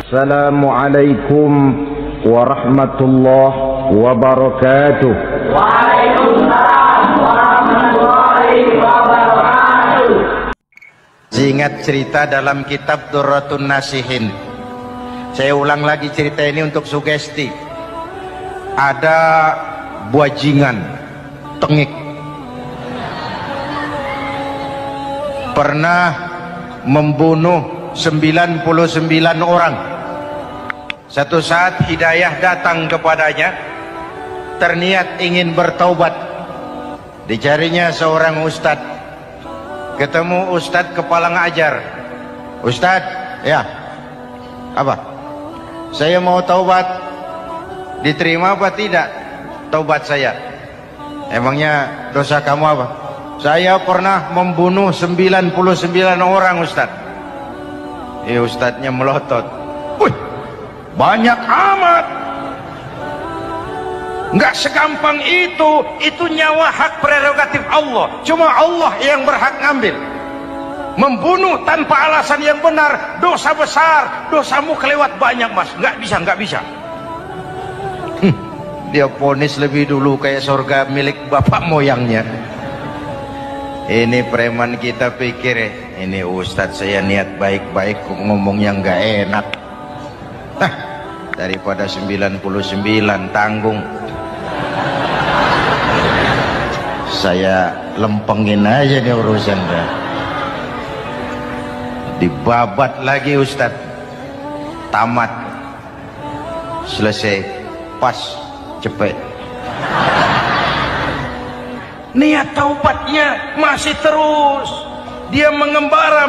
Assalamualaikum warahmatullahi wabarakatuh. Waalaikumsalam warahmatullahi wabarakatuh. Ingat cerita dalam kitab Durratun Nasihin. Saya ulang lagi cerita ini untuk sugesti. Ada buajingan tengik pernah membunuh 99 orang. Satu saat hidayah datang kepadanya, terniat ingin bertaubat. Dicarinya seorang ustadz, ketemu ustadz kepala ngajar. Ustadz, ya, apa? Saya mau taubat, diterima apa tidak taubat saya? Emangnya dosa kamu apa? Saya pernah membunuh 99 orang, Ustadz. Ustadznya melotot. Wih, banyak amat. Nggak segampang itu nyawa hak prerogatif Allah. Cuma Allah yang berhak ngambil. Membunuh tanpa alasan yang benar, dosa besar. Dosamu kelewat banyak, Mas. Nggak bisa. Dia vonis lebih dulu kayak surga milik bapak moyangnya. Ini preman kita pikir ini ustadz saya niat baik-baik kok ngomongnya nggak enak. Nah, daripada 99 tanggung, saya lempengin aja nih urusan dah. Dibabat lagi ustadz, tamat, selesai, pas, cepet. Niat taubatnya masih terus. Dia mengembara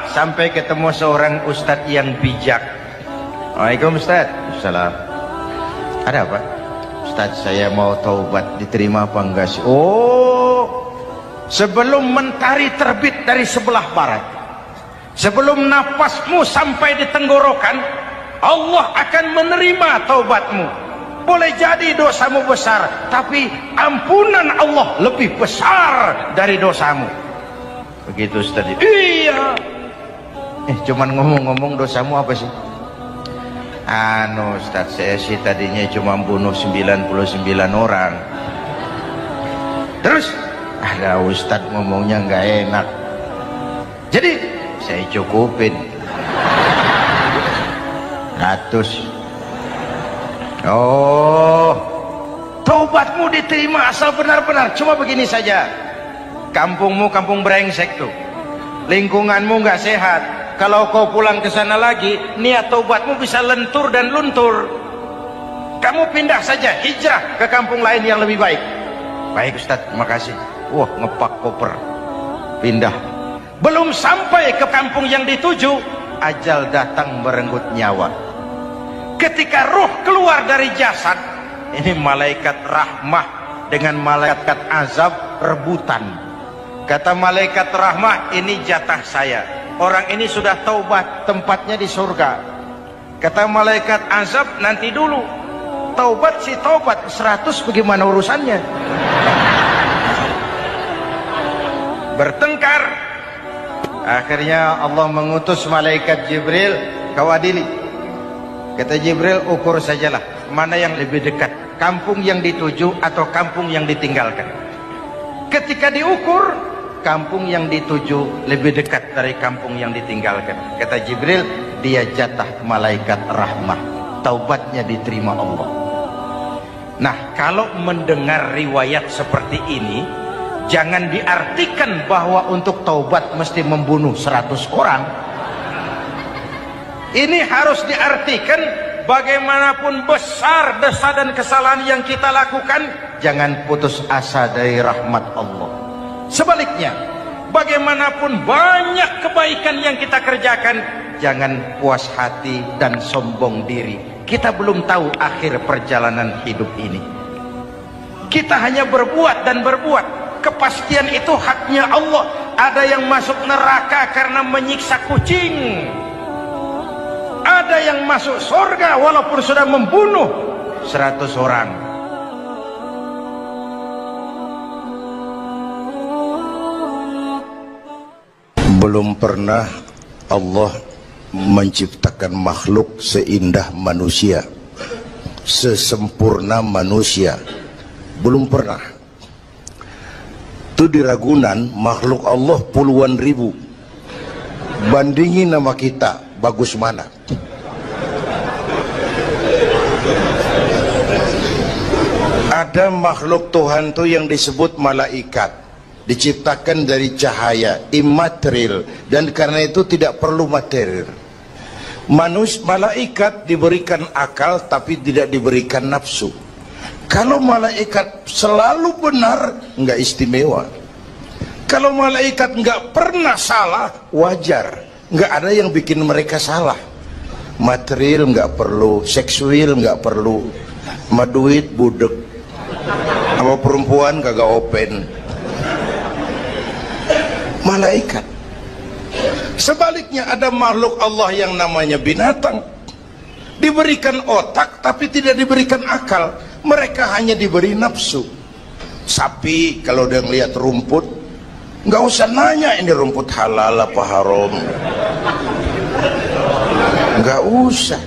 sampai ketemu seorang ustadz yang bijak. Waalaikumsalam Ustadz. Salam. Ada apa? Ustadz, saya mau taubat, diterima apa enggak sih? Oh, sebelum mentari terbit dari sebelah barat, sebelum nafasmu sampai di tenggorokan, Allah akan menerima taubatmu. Boleh jadi dosamu besar, tapi ampunan Allah lebih besar dari dosamu. Begitu Ustaz. Iya. Cuman ngomong-ngomong dosamu apa sih? Ustaz, saya sih tadinya cuma bunuh 99 orang. Terus ada Ustaz ngomongnya nggak enak, jadi saya cukupin 100. Oh, taubatmu diterima asal benar-benar. Cuma begini saja, kampungmu kampung brengsek tuh, lingkunganmu nggak sehat. Kalau kau pulang ke sana lagi, niat taubatmu bisa lentur dan luntur. Kamu pindah saja, hijrah ke kampung lain yang lebih baik. Baik Ustadz, terima kasih. Wah, ngepak koper, pindah. Belum sampai ke kampung yang dituju, ajal datang merenggut nyawa. Ketika ruh keluar dari jasad, ini malaikat rahmah dengan malaikat azab rebutan. Kata malaikat rahmah, ini jatah saya. Orang ini sudah taubat, tempatnya di surga. Kata malaikat azab, nanti dulu. Taubat sih taubat, 100 bagaimana urusannya? Bertengkar. Akhirnya Allah mengutus malaikat Jibril, kau adili. Kata Jibril, ukur sajalah mana yang lebih dekat, kampung yang dituju atau kampung yang ditinggalkan. Ketika diukur, kampung yang dituju lebih dekat dari kampung yang ditinggalkan. Kata Jibril, dia jatah malaikat rahmah, taubatnya diterima Allah. Nah, kalau mendengar riwayat seperti ini, jangan diartikan bahwa untuk taubat mesti membunuh 100 orang. Ini harus diartikan bagaimanapun besar dosa dan kesalahan yang kita lakukan, jangan putus asa dari rahmat Allah. Sebaliknya, bagaimanapun banyak kebaikan yang kita kerjakan, jangan puas hati dan sombong diri. Kita belum tahu akhir perjalanan hidup ini. Kita hanya berbuat dan berbuat. Kepastian itu haknya Allah. Ada yang masuk neraka karena menyiksa kucing. Ada yang masuk surga walaupun sudah membunuh 100 orang. Belum pernah Allah menciptakan makhluk seindah manusia, sesempurna manusia. Belum pernah. Itu di Ragunan makhluk Allah puluhan ribu. Bandingin nama kita, bagus mana? Ada makhluk Tuhan tuh yang disebut malaikat, diciptakan dari cahaya, imaterial, dan karena itu tidak perlu material. Malaikat diberikan akal tapi tidak diberikan nafsu. Kalau malaikat selalu benar, nggak istimewa. Kalau malaikat nggak pernah salah, wajar. Nggak ada yang bikin mereka salah. Material nggak perlu, seksual nggak perlu, sama duit budek, sama perempuan kagak open. Malaikat. Sebaliknya ada makhluk Allah yang namanya binatang, diberikan otak tapi tidak diberikan akal. Mereka hanya diberi nafsu. Sapi kalau dia ngelihat rumput, nggak usah nanya ini rumput halal apa haram, nggak usah.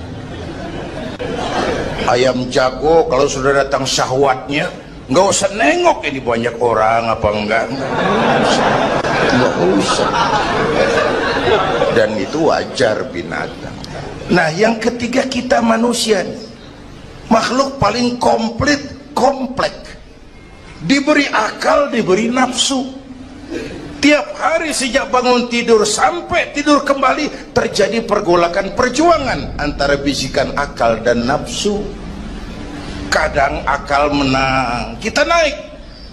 Ayam jago kalau sudah datang syahwatnya, nggak usah nengok ini banyak orang apa enggak, nggak usah. Dan itu wajar binatang. Nah yang ketiga kita manusia, makhluk paling komplek, diberi akal, diberi nafsu. Tiap hari sejak bangun tidur sampai tidur kembali terjadi pergolakan perjuangan antara bisikan akal dan nafsu. Kadang akal menang, kita naik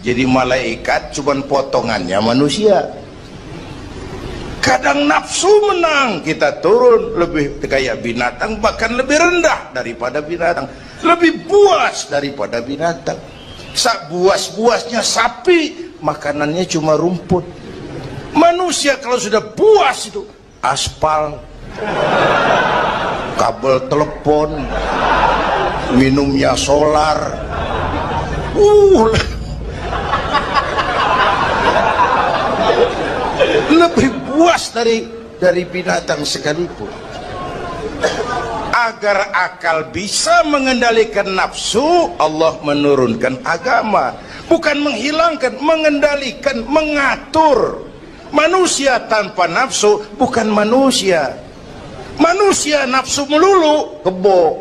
jadi malaikat, cuman potongannya manusia. Kadang nafsu menang, kita turun lebih kayak binatang, bahkan lebih rendah daripada binatang, lebih buas daripada binatang. Buas-buasnya sapi, makanannya cuma rumput. Manusia kalau sudah buas itu aspal, kabel telepon, minumnya solar, lebih buas dari binatang sekalipun. Agar akal bisa mengendalikan nafsu, Allah menurunkan agama, bukan menghilangkan, mengendalikan, mengatur. Manusia tanpa nafsu bukan manusia. Manusia nafsu melulu, kebo.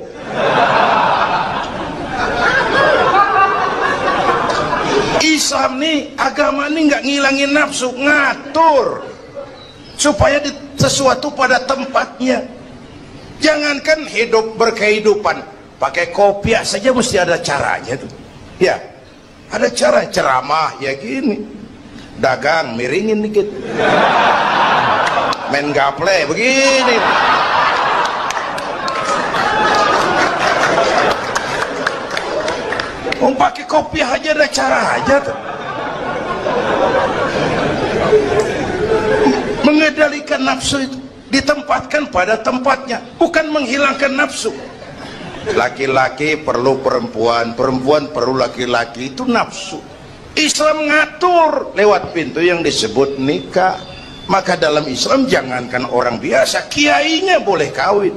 Islam nih, agama nih nggak ngilangin nafsu, ngatur supaya sesuatu pada tempatnya. Jangankan hidup berkehidupan, pakai kopiah saja mesti ada caranya tuh. Ya, ada cara ceramah ya gini, dagang miringin dikit, main gaple begini. Mau pakai kopiah aja ada cara aja tuh. Mengendalikan nafsu itu ditempatkan pada tempatnya, bukan menghilangkan nafsu. Laki-laki perlu perempuan, perempuan perlu laki-laki, itu nafsu. Islam ngatur lewat pintu yang disebut nikah. Maka dalam Islam jangankan orang biasa, kiainya boleh kawin.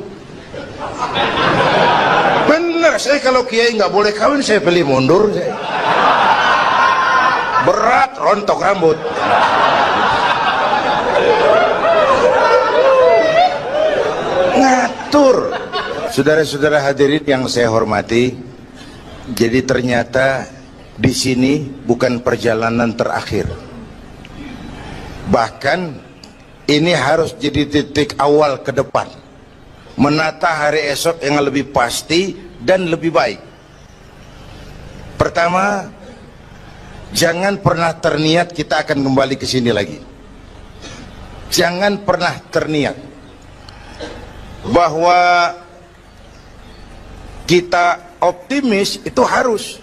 Bener, saya kalau kiai nggak boleh kawin saya pilih mundur. Berat, rontok rambut. Ngatur. Saudara-saudara hadirin yang saya hormati, jadi ternyata di sini bukan perjalanan terakhir. Bahkan ini harus jadi titik awal ke depan, menata hari esok yang lebih pasti dan lebih baik. Pertama, jangan pernah terniat kita akan kembali ke sini lagi. Jangan pernah terniat bahwa kita optimis, itu harus.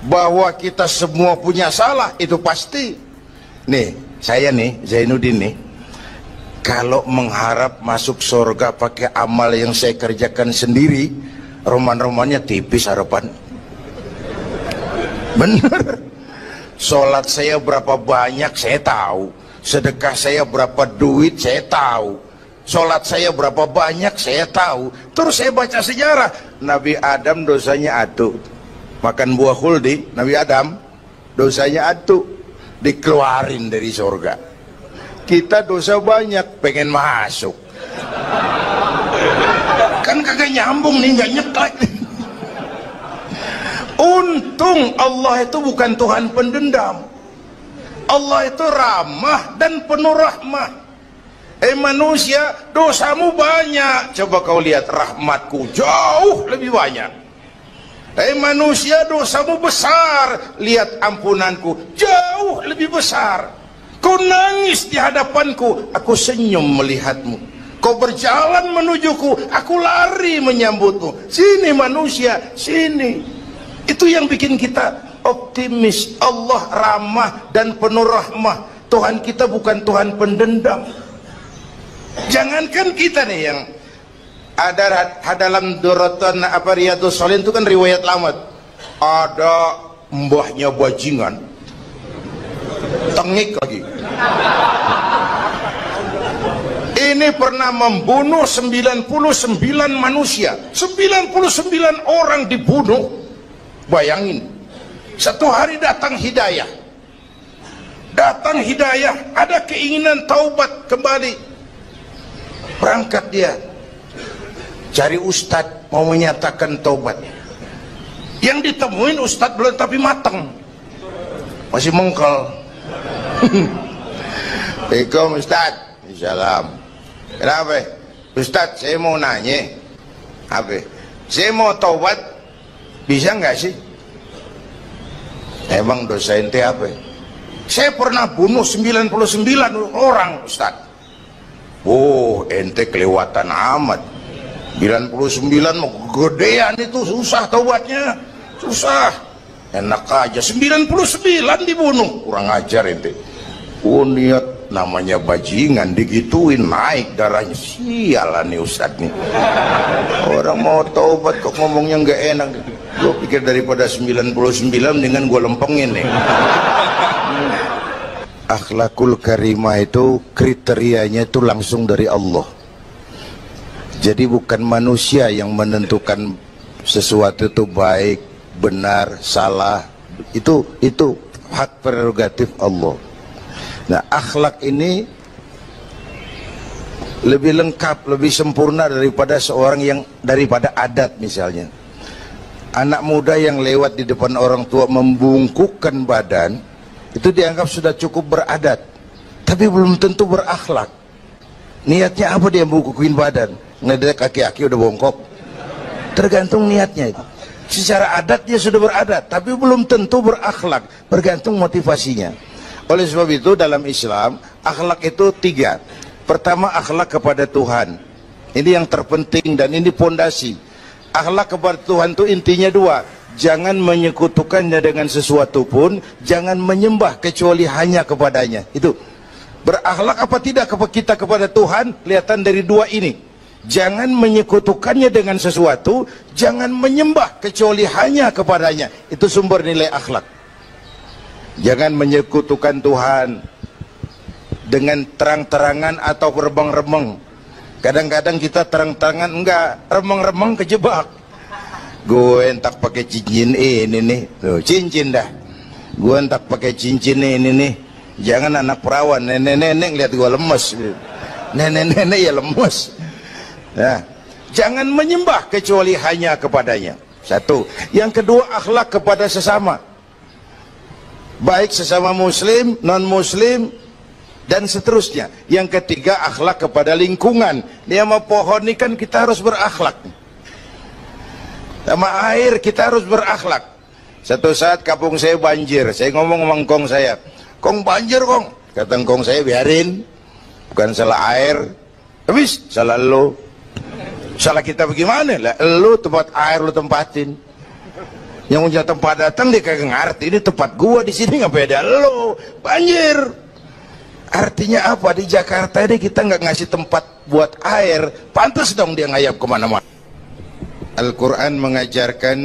Bahwa kita semua punya salah, itu pasti. Nih, saya nih, Zainuddin nih, kalau mengharap masuk surga pakai amal yang saya kerjakan sendiri, roman-romannya tipis harapan. Bener. Sholat saya berapa banyak saya tahu, sedekah saya berapa duit saya tahu, sholat saya berapa banyak saya tahu. Terus saya baca sejarah, Nabi Adam dosanya atu, makan buah khuldi. Nabi Adam dosanya atu, dikeluarin dari surga. Kita dosa banyak, pengen masuk, kan kagak nyambung nih, nggak nyetlek. Untung Allah itu bukan Tuhan pendendam. Allah itu ramah dan penuh rahmah. Manusia, dosamu banyak, coba kau lihat rahmatku jauh lebih banyak. Manusia, dosamu besar, lihat ampunanku jauh lebih besar. Kau nangis di hadapanku, aku senyum melihatmu. Kau berjalan menujuku, aku lari menyambutmu. Sini manusia, sini. Itu yang bikin kita optimis. Allah ramah dan penuh rahmah. Tuhan kita bukan Tuhan pendendam. Jangankan kita nih yang ada dalam Duratan Riyadhus Shalihin itu kan riwayat lama. Ada mbahnya bajingan, tengik lagi. Ini pernah membunuh 99 manusia, 99 orang dibunuh. Bayangin, satu hari datang hidayah, ada keinginan taubat kembali. Berangkat dia cari ustadz mau menyatakan taubat. Yang ditemuin ustadz belum tapi mateng, masih mengkel. Assalamualaikum ustadz. Salam. Kenapa ustadz, saya mau nanya apa, saya mau taubat, bisa nggak sih? Emang dosa ente apa? Saya pernah bunuh 99 orang ustadz. Oh, ente kelewatan amat. 99 mau gedean itu, susah taubatnya, susah. Enak aja 99 dibunuh, kurang ajar ente. Oh, niat namanya bajingan digituin, naik darahnya. Sialan nih ustadz nih. Orang mau taubat kok ngomongnya nggak enak. Gue pikir daripada 99 dengan gue lempengin nih. Akhlakul karimah itu kriterianya itu langsung dari Allah. Jadi bukan manusia yang menentukan sesuatu itu baik, benar, salah. Itu hak prerogatif Allah. Nah, akhlak ini lebih lengkap, lebih sempurna daripada daripada adat misalnya. Anak muda yang lewat di depan orang tua membungkukkan badan, itu dianggap sudah cukup beradat, tapi belum tentu berakhlak. Niatnya apa dia bungkukin badan? Ngelihat kaki-kaki udah bongkok. Tergantung niatnya itu. Secara adat dia sudah beradat, tapi belum tentu berakhlak. Bergantung motivasinya. Oleh sebab itu dalam Islam, akhlak itu 3. Pertama, akhlak kepada Tuhan. Ini yang terpenting dan ini pondasi. Akhlak kepada Tuhan itu intinya 2. Jangan menyekutukannya dengan sesuatu pun, jangan menyembah kecuali hanya kepadanya. Itu berakhlak apa tidak kita kepada Tuhan, kelihatan dari 2 ini. Jangan menyekutukannya dengan sesuatu, jangan menyembah kecuali hanya kepadanya. Itu sumber nilai akhlak. Jangan menyekutukan Tuhan dengan terang-terangan atau remeng-remeng. Kadang-kadang kita terang-terangan enggak, remeng-remeng kejebak. Gue entak pakai cincin ini nih, tuh cincin dah. Gue entak pakai cincin ini nih. Jangan anak perawan, nenek-nenek lihat gue lemes. Nenek-nenek ya lemes. Nah, jangan menyembah kecuali hanya kepadanya. 1. Yang kedua, akhlak kepada sesama. Baik sesama muslim, non-muslim, dan seterusnya. Yang ketiga, akhlak kepada lingkungan. Dia mau pohon ini kan kita harus berakhlak. Sama air kita harus berakhlak. Satu saat kampung saya banjir, saya ngomong sama engkong saya, "Kong banjir kong." Kata engkong saya, "Biarin, bukan salah air, habis salah lo." Salah kita bagaimana? Lah lo tempat air lo tempatin. Yang punya tempat datang dia kagak ngerti, ini tempat gua di sini nggak beda lo. Banjir. Artinya apa? Di Jakarta ini kita nggak ngasih tempat buat air, pantas dong dia ngayap kemana-mana. Al-Quran mengajarkan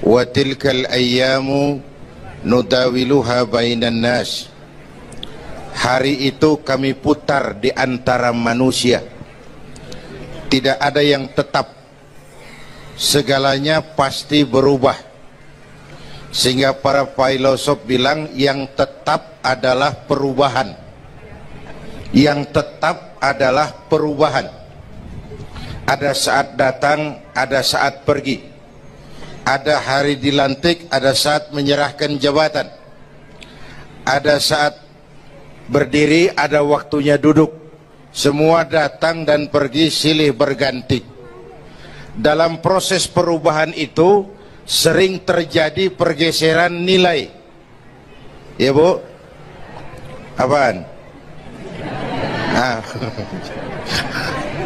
wa tilkal ayyamu nudawiluha bainan nas. Hari itu kami putar di antara manusia. Tidak ada yang tetap. Segalanya pasti berubah. Sehingga para filosof bilang yang tetap adalah perubahan. Yang tetap adalah perubahan. Ada saat datang, ada saat pergi. Ada hari dilantik, ada saat menyerahkan jabatan. Ada saat berdiri, ada waktunya duduk. Semua datang dan pergi silih berganti. Dalam proses perubahan itu sering terjadi pergeseran nilai. Ya Bu? Apaan?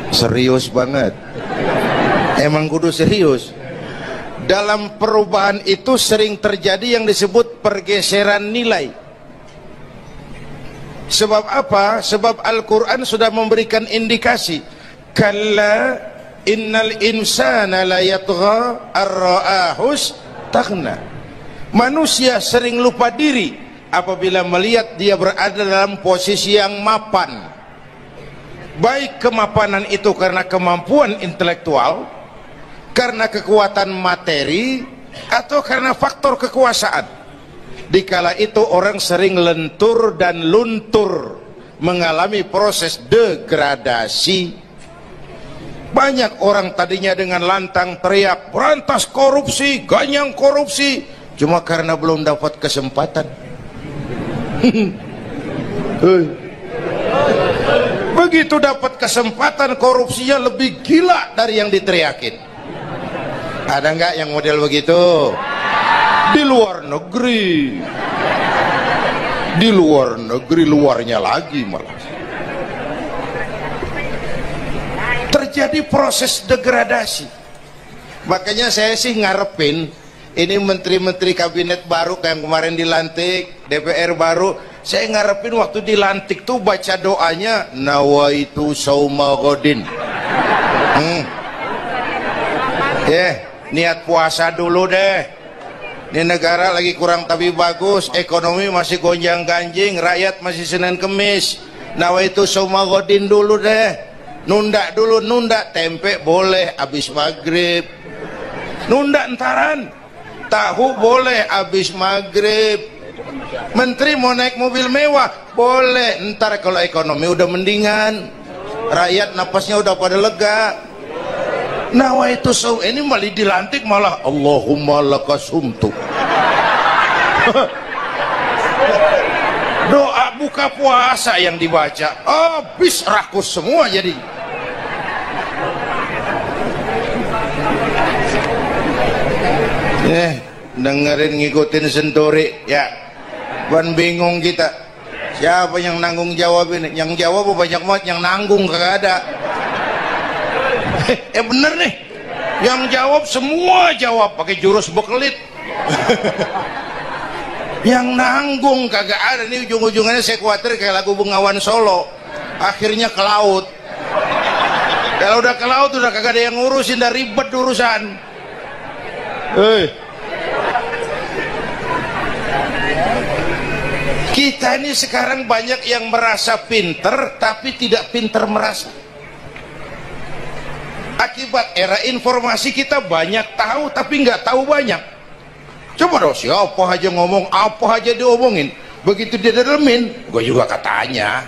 Serius banget. Emang kudu serius. Dalam perubahan itu sering terjadi yang disebut pergeseran nilai. Sebab apa? Sebab Al-Quran sudah memberikan indikasi. Kalla innal insana la yatgha ar-ra'ahus taghna. Manusia sering lupa diri apabila melihat dia berada dalam posisi yang mapan. Baik kemapanan itu karena kemampuan intelektual, karena kekuatan materi, atau karena faktor kekuasaan. Dikala itu orang sering lentur dan luntur, mengalami proses degradasi. Banyak orang tadinya dengan lantang teriak berantas korupsi, ganyang korupsi, cuma karena belum dapat kesempatan. Begitu dapat kesempatan, korupsinya lebih gila dari yang diteriakin. Ada nggak yang model begitu? Di luar negeri. Di luar negeri, luarnya lagi malah. Terjadi proses degradasi. Makanya saya sih ngarepin ini menteri-menteri kabinet baru kayak kemarin dilantik, DPR baru, saya ngarepin waktu dilantik tuh baca doanya nawaitu sauma godin. Niat puasa dulu deh. Ini negara lagi kurang tapi bagus, ekonomi masih gonjang ganjing, rakyat masih Senin Kemis. Nawaitu sauma godin dulu deh. Nunda dulu, nunda tempe boleh abis maghrib. Nunda entaran. Tahu boleh abis maghrib. Menteri mau naik mobil mewah boleh, ntar kalau ekonomi udah mendingan, rakyat napasnya udah pada lega. Nawaitu saum, ini malah dilantik malah Allahumma lakasumtu. Doa buka puasa yang dibaca habis rakus semua jadi. Dengerin ngikutin senturi ya. Ban bingung kita. Siapa yang nanggung jawab ini? Yang jawab banyak banget, yang nanggung kagak ada. Bener nih. Yang jawab semua jawab pakai jurus bekelit. Yang nanggung kagak ada. Nih ujung-ujungannya saya khawatir kayak lagu Bengawan Solo. Akhirnya ke laut. Kalau udah ke laut udah kagak ada yang ngurusin, udah ribet urusan. Kita ini sekarang banyak yang merasa pinter tapi tidak pinter merasa. Akibat era informasi kita banyak tahu tapi nggak tahu banyak. Coba dong, siapa aja ngomong apa aja diomongin, begitu dia dalemin gue juga katanya.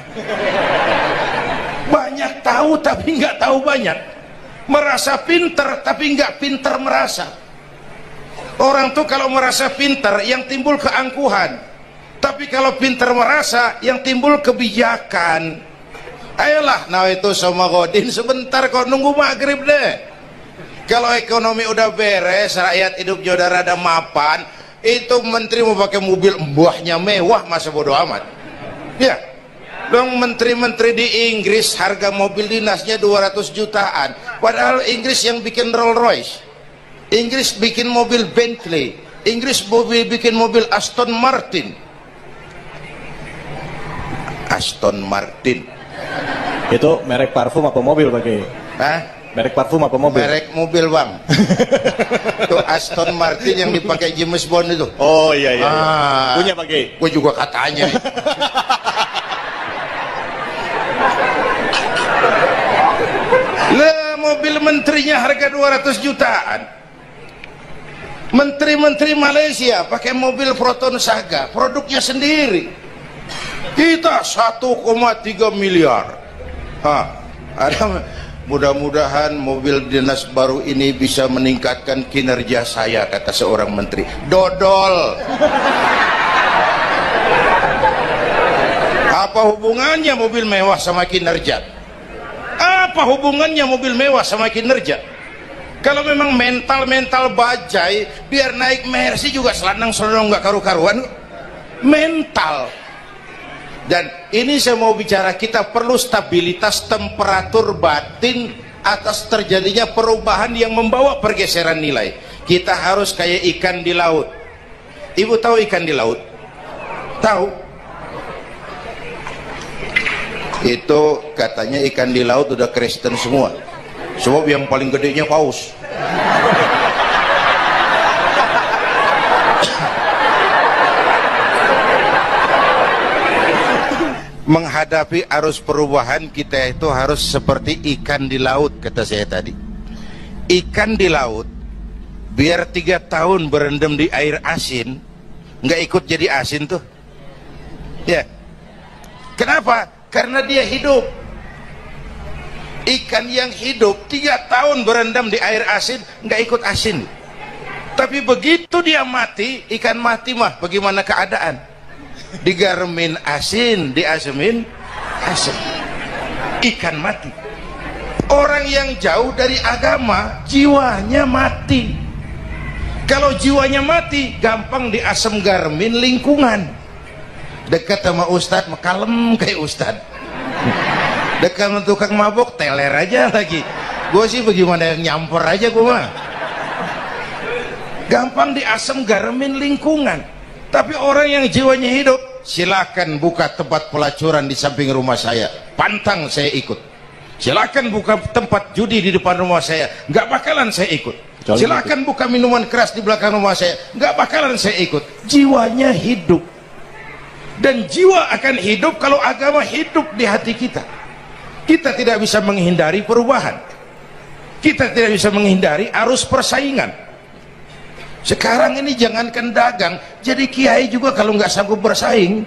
Banyak tahu tapi nggak tahu banyak. Merasa pinter tapi nggak pinter merasa. Orang tuh kalau merasa pinter yang timbul keangkuhan, tapi kalau pinter merasa yang timbul kebijakan. Ayolah, nah itu sama godin sebentar kok, nunggu maghrib deh. Kalau ekonomi udah beres, rakyat hidupnya udah rada mapan, itu menteri mau pakai mobil mbahnya mewah, masa bodo amat. Ya, dong menteri-menteri di Inggris harga mobil dinasnya 200 jutaan, padahal Inggris yang bikin Rolls Royce, Inggris bikin mobil Bentley, Inggris bikin mobil Aston Martin. Aston Martin itu merek parfum apa mobil pakai? Hah? Merek parfum apa mobil? Merek mobil bang. Itu Aston Martin yang dipakai James Bond itu. Oh iya iya, iya. Punya pakai? Gue juga katanya. Lah, mobil menterinya harga 200 jutaan. Menteri-menteri Malaysia pakai mobil Proton Saga, produknya sendiri. Kita 1,3 miliar. Mudah-mudahan mobil dinas baru ini bisa meningkatkan kinerja saya, kata seorang menteri. Dodol. Apa hubungannya mobil mewah sama kinerja? Apa hubungannya mobil mewah sama kinerja? Kalau memang mental bajai, biar naik Mercy juga selandang-selandang nggak karu-karuan. Mental. Dan ini saya mau bicara, kita perlu stabilitas temperatur batin atas terjadinya perubahan yang membawa pergeseran nilai. Kita harus kayak ikan di laut. Ibu tahu ikan di laut? Tahu? Itu katanya ikan di laut udah Kristen semua. Sebab yang paling gedenya paus. Menghadapi arus perubahan kita itu harus seperti ikan di laut, kata saya tadi. Ikan di laut biar 3 tahun berendam di air asin, nggak ikut jadi asin tuh ya. Kenapa? Karena dia hidup. Ikan yang hidup 3 tahun berendam di air asin nggak ikut asin. Tapi begitu dia mati, ikan mati mah bagaimana keadaan? Digaremin asin, diasemin asin. Ikan mati. Orang yang jauh dari agama, jiwanya mati. Kalau jiwanya mati, gampang diasem garemin lingkungan. Dekat sama ustadz, kalem kayak ustadz. Dekat sama tukang mabok, teler aja lagi. Gue sih bagaimana yang nyamper aja gue mah. Gampang diasem garemin lingkungan. Tapi orang yang jiwanya hidup, silakan buka tempat pelacuran di samping rumah saya, pantang saya ikut. Silakan buka tempat judi di depan rumah saya, nggak bakalan saya ikut. Silakan buka minuman keras di belakang rumah saya, nggak bakalan saya ikut. Jiwanya hidup. Dan jiwa akan hidup kalau agama hidup di hati kita. Kita tidak bisa menghindari perubahan. Kita tidak bisa menghindari arus persaingan. Sekarang ini jangankan dagang, jadi kiai juga kalau nggak sanggup bersaing.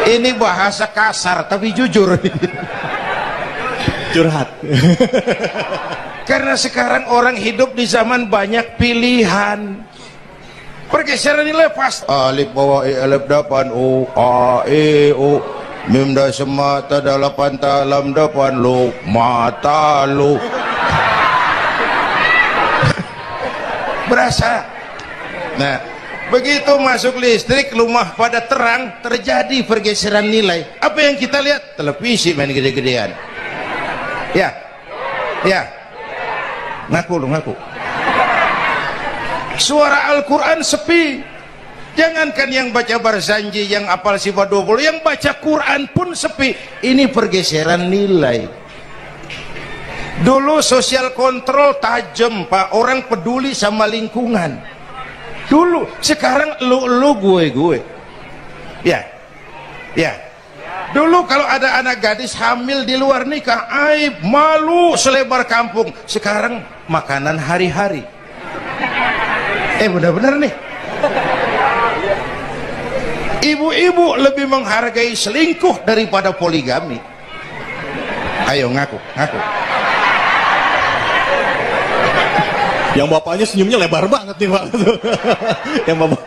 Ini bahasa kasar tapi jujur. Curhat. Karena sekarang orang hidup di zaman banyak pilihan. Pergeseran nilai pas. Alif bawah alif depan u a e u mim da semata dalapan talam depan lu mata lu. Berasa. Nah, begitu masuk listrik, rumah pada terang, terjadi pergeseran nilai. Apa yang kita lihat? Televisi main gede-gedean. Ya, ya. Ngaku lu, ngaku. Suara Al-Quran sepi. Jangankan yang baca Barzanji, yang apal sifat 20, yang baca Quran pun sepi. Ini pergeseran nilai. Dulu sosial kontrol tajam, Pak. Orang peduli sama lingkungan. Dulu, sekarang lu gue. Ya. Ya. Dulu kalau ada anak gadis hamil di luar nikah, aib, malu selebar kampung. Sekarang makanan hari-hari. Benar-benar nih. Ibu-ibu lebih menghargai selingkuh daripada poligami. Ayo ngaku, ngaku. Yang bapaknya senyumnya lebar banget nih Pak. Yang bapak.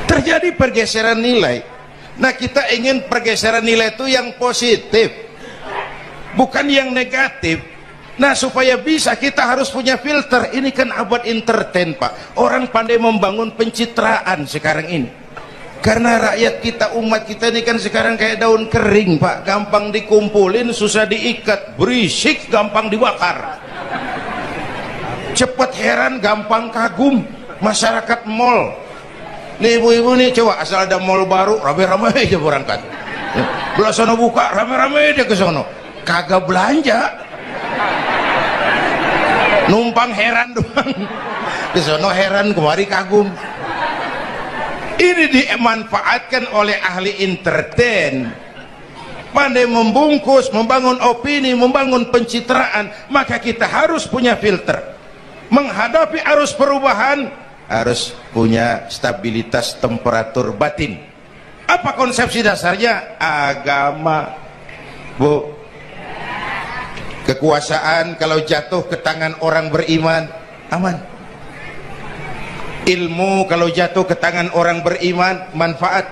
Terjadi pergeseran nilai. Nah, kita ingin pergeseran nilai itu yang positif, bukan yang negatif. Nah, supaya bisa kita harus punya filter. Ini kan abad entertain, Pak. Orang pandai membangun pencitraan sekarang ini. Karena rakyat kita, umat kita ini kan sekarang kayak daun kering, Pak. Gampang dikumpulin, susah diikat. Berisik, gampang dibakar. Cepat heran, gampang kagum. Masyarakat mall. Nih ibu-ibu nih, coba asal ada mall baru, rame-rame aja berangkat. Belah sono buka, rame-rame aja ke sono. Kagak belanja. Numpang heran doang. Ke sono heran, kemari kagum. Ini dimanfaatkan oleh ahli entertain, pandai membungkus, membangun opini, membangun pencitraan. Maka kita harus punya filter. Menghadapi arus perubahan harus punya stabilitas temperatur batin. Apa konsepsi dasarnya? Agama, Bu. Kekuasaan kalau jatuh ke tangan orang beriman aman. Ilmu kalau jatuh ke tangan orang beriman manfaat.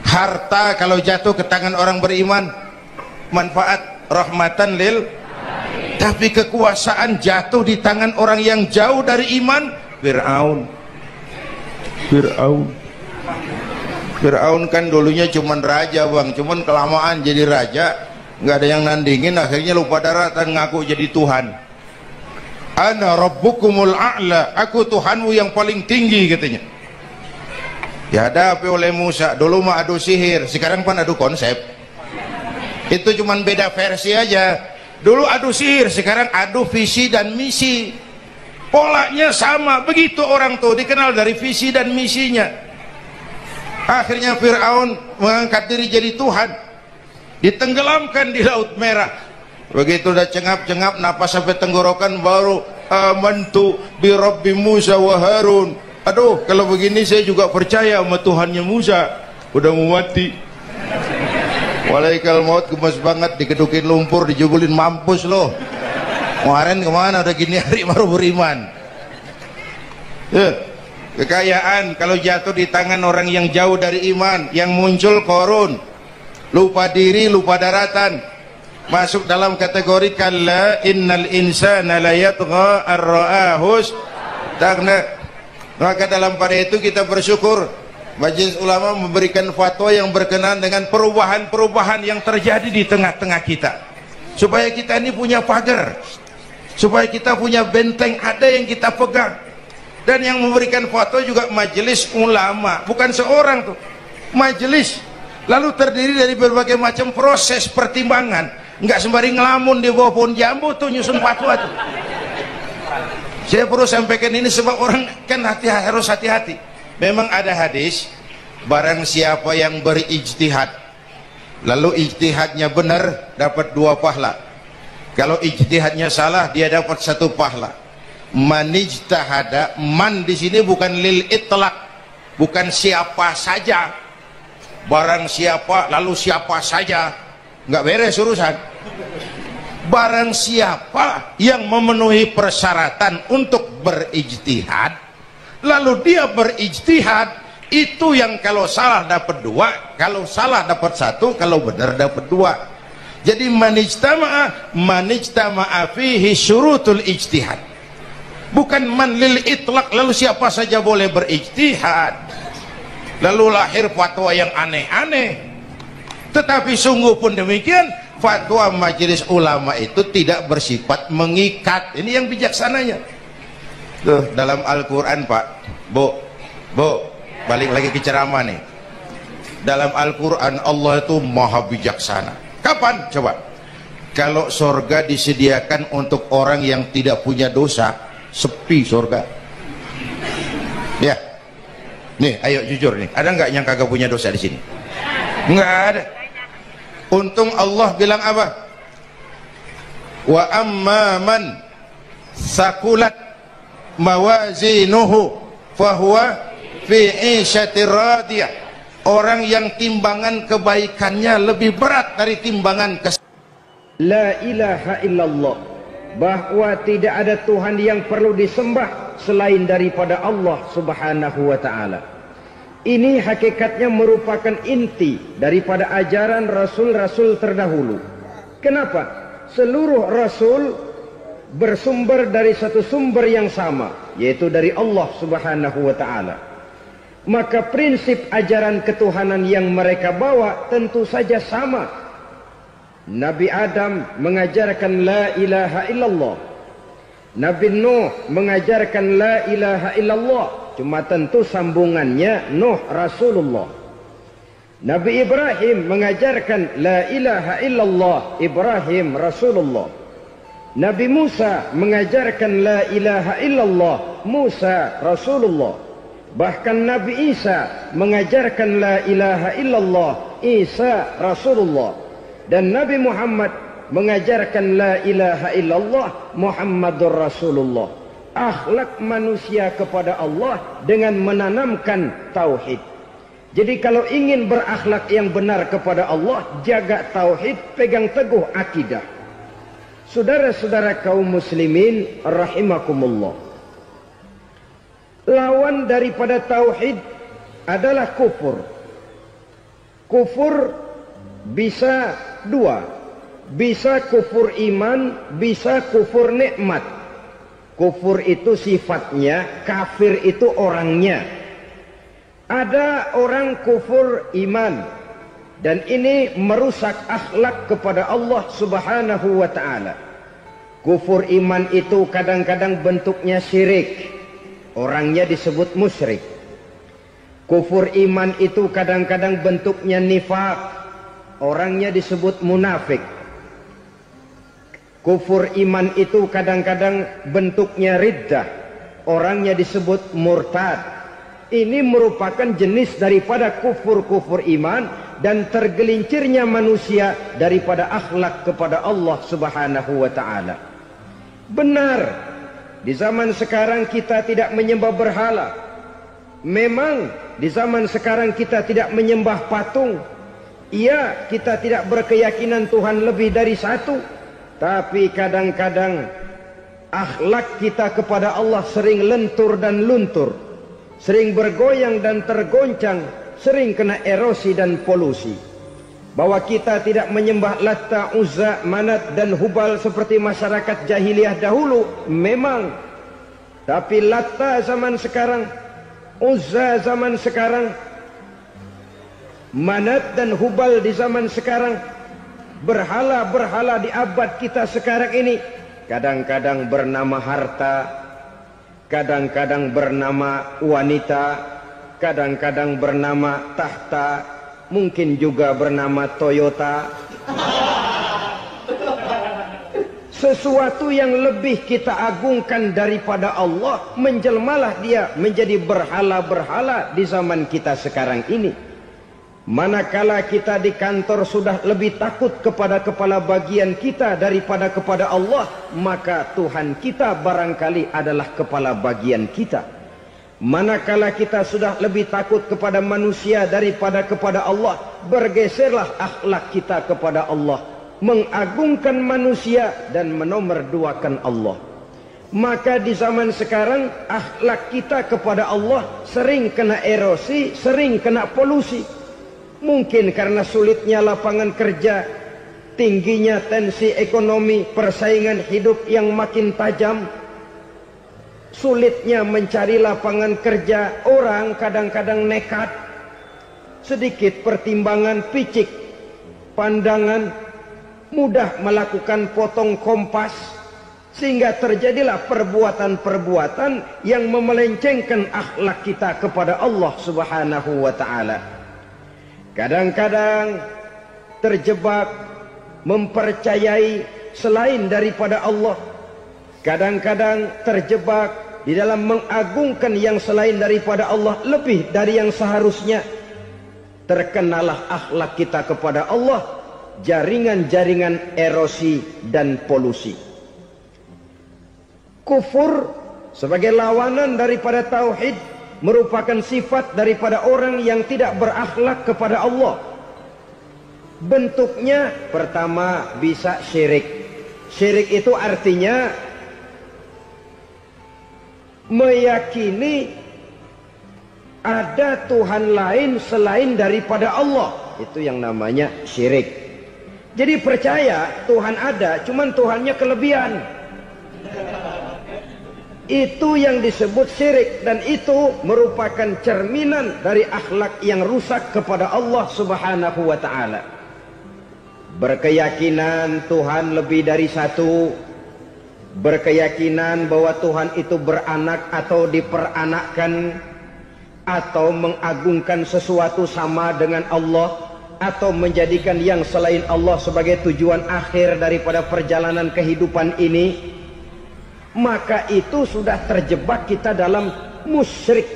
Harta kalau jatuh ke tangan orang beriman manfaat, rahmatan lil. Tapi kekuasaan jatuh di tangan orang yang jauh dari iman. Fir'aun kan dulunya cuman raja, Bang, cuman kelamaan jadi raja nggak ada yang nandingin, akhirnya lupa daratan, ngaku jadi Tuhan. Ana rabbukumul a'la, aku Tuhanmu yang paling tinggi katanya. Dihadapi oleh Musa. Dulu mah adu sihir, sekarang pan adu konsep. Itu cuman beda versi aja. Dulu adu sihir, sekarang adu visi dan misi. Polanya sama. Begitu orang tuh dikenal dari visi dan misinya. Akhirnya Fir'aun mengangkat diri jadi Tuhan, ditenggelamkan di Laut Merah. Begitu udah cengap-cengap napas sampai tenggorokan baru amantu bi Rabbi Musa wa Harun. Aduh, kalau begini saya juga percaya sama Tuhannya Musa. Udah mau mati. Walaikal maut, gemes banget, dikedukin lumpur, dijubulin, mampus loh. Kemarin kemana udah gini hari baru beriman. Kekayaan kalau jatuh di tangan orang yang jauh dari iman, yang muncul korun, lupa diri, lupa daratan, masuk dalam kategori kalla innal insana la yatgha ar-ra'ahu istaghna. Maka dalam pada itu kita bersyukur Majelis Ulama memberikan fatwa yang berkenaan dengan perubahan-perubahan yang terjadi di tengah-tengah kita, supaya kita ini punya pagar, supaya kita punya benteng ada yang kita pegang. Dan yang memberikan fatwa juga Majelis Ulama, bukan seorang tuh, majelis, lalu terdiri dari berbagai macam proses pertimbangan. Nggak sembari ngelamun di bawah pohon jambu tuh nyusun fatwa tuh. Saya perlu sampaikan ini sebab orang kan harus hati-hati. Memang ada hadis, barang siapa yang berijtihad lalu ijtihadnya benar dapat 2 pahala. Kalau ijtihadnya salah dia dapat 1 pahala. Manijtahada, man di sini bukan lil itlaq, bukan siapa saja. Barang siapa lalu siapa saja, nggak beres urusan. Barang siapa yang memenuhi persyaratan untuk berijtihad lalu dia berijtihad, itu yang kalau salah dapat 2, kalau salah dapat 1, kalau benar dapat 2. Jadi manijtama'a fihi syurutul ijtihad, bukan man lil itlaq lalu siapa saja boleh berijtihad lalu lahir fatwa yang aneh-aneh. Tetapi sungguh pun demikian, fatwa Majelis Ulama itu tidak bersifat mengikat. Ini yang bijaksananya. Tuh dalam Al-Quran, Pak, Bu, balik lagi ke ceramah nih. Dalam Al-Quran Allah itu maha bijaksana. Kapan? Coba. Kalau surga disediakan untuk orang yang tidak punya dosa, sepi surga. Ya. Nih, ayo jujur nih. Ada nggak yang kagak punya dosa di sini? Nggak ada. Untung Allah bilang apa? Wa amma man sakulat mawazinuhu fahuwa fi 'ishatir radiyah. Orang yang timbangan kebaikannya lebih berat dari timbangan La ilaha illallah, bahwa tidak ada Tuhan yang perlu disembah selain daripada Allah Subhanahu wa ta'ala. Ini hakikatnya merupakan inti daripada ajaran rasul-rasul terdahulu. Kenapa? Seluruh rasul bersumber dari satu sumber yang sama, yaitu dari Allah Subhanahu wa ta'ala. Maka prinsip ajaran ketuhanan yang mereka bawa tentu saja sama. Nabi Adam mengajarkan la ilaha illallah, Nabi Nuh mengajarkan la ilaha illallah, cuma tentu sambungannya Nuh Rasulullah. Nabi Ibrahim mengajarkan la ilaha illallah, Ibrahim Rasulullah. Nabi Musa mengajarkan la ilaha illallah, Musa Rasulullah. Bahkan Nabi Isa mengajarkan la ilaha illallah, Isa Rasulullah. Dan Nabi Muhammad mengajarkan la ilaha illallah, Muhammadur Rasulullah. Akhlak manusia kepada Allah dengan menanamkan tauhid. Jadi kalau ingin berakhlak yang benar kepada Allah, jaga tauhid, pegang teguh akidah. Saudara-saudara kaum muslimin rahimakumullah. Lawan daripada tauhid adalah kufur. Kufur bisa dua. Bisa kufur iman, bisa kufur nikmat. Kufur itu sifatnya, kafir itu orangnya. Ada orang kufur iman, dan ini merusak akhlak kepada Allah Subhanahu wa ta'ala. Kufur iman itu kadang-kadang bentuknya syirik, orangnya disebut musyrik. Kufur iman itu kadang-kadang bentuknya nifaq, orangnya disebut munafik. Kufur iman itu kadang-kadang bentuknya riddah, orangnya disebut murtad. Ini merupakan jenis daripada kufur-kufur iman dan tergelincirnya manusia daripada akhlak kepada Allah Subhanahu wa ta'ala. Benar, di zaman sekarang kita tidak menyembah berhala. Memang di zaman sekarang kita tidak menyembah patung. Iya, kita tidak berkeyakinan Tuhan lebih dari satu. Tapi kadang-kadang akhlak kita kepada Allah sering lentur dan luntur, sering bergoyang dan tergoncang, sering kena erosi dan polusi. Bahwa kita tidak menyembah Latta, Uzza, Manat dan Hubal seperti masyarakat jahiliyah dahulu, memang. Tapi Latta zaman sekarang, Uzza zaman sekarang, Manat dan Hubal di zaman sekarang, berhala-berhala di abad kita sekarang ini kadang-kadang bernama harta, kadang-kadang bernama wanita, kadang-kadang bernama tahta, mungkin juga bernama Toyota. Sesuatu yang lebih kita agungkan daripada Allah, menjelmalah dia menjadi berhala-berhala di zaman kita sekarang ini. Manakala kita di kantor sudah lebih takut kepada kepala bagian kita daripada kepada Allah, maka Tuhan kita barangkali adalah kepala bagian kita. Manakala kita sudah lebih takut kepada manusia daripada kepada Allah, bergeserlah akhlak kita kepada Allah, mengagungkan manusia dan menomorduakan Allah. Maka di zaman sekarang akhlak kita kepada Allah sering kena erosi, sering kena polusi. Mungkin karena sulitnya lapangan kerja, tingginya tensi ekonomi, persaingan hidup yang makin tajam, sulitnya mencari lapangan kerja, orang kadang-kadang nekat, sedikit pertimbangan, picik pandangan, mudah melakukan potong kompas, sehingga terjadilah perbuatan-perbuatan yang memelencengkan akhlak kita kepada Allah Subhanahu wa ta'ala. Kadang-kadang terjebak mempercayai selain daripada Allah. Kadang-kadang terjebak di dalam mengagungkan yang selain daripada Allah lebih dari yang seharusnya. Terkenalah akhlak kita kepada Allah jaringan-jaringan erosi dan polusi. Kufur sebagai lawanan daripada tauhid merupakan sifat daripada orang yang tidak berakhlak kepada Allah. Bentuknya pertama bisa syirik. Syirik itu artinya meyakini ada Tuhan lain selain daripada Allah. Itu yang namanya syirik. Jadi percaya Tuhan ada, cuman Tuhannya kelebihan. Itu yang disebut syirik, dan itu merupakan cerminan dari akhlak yang rusak kepada Allah Subhanahu wa ta'ala. Berkeyakinan Tuhan lebih dari satu, berkeyakinan bahwa Tuhan itu beranak atau diperanakkan, atau mengagungkan sesuatu sama dengan Allah, atau menjadikan yang selain Allah sebagai tujuan akhir daripada perjalanan kehidupan ini, maka itu sudah terjebak kita dalam musyrik.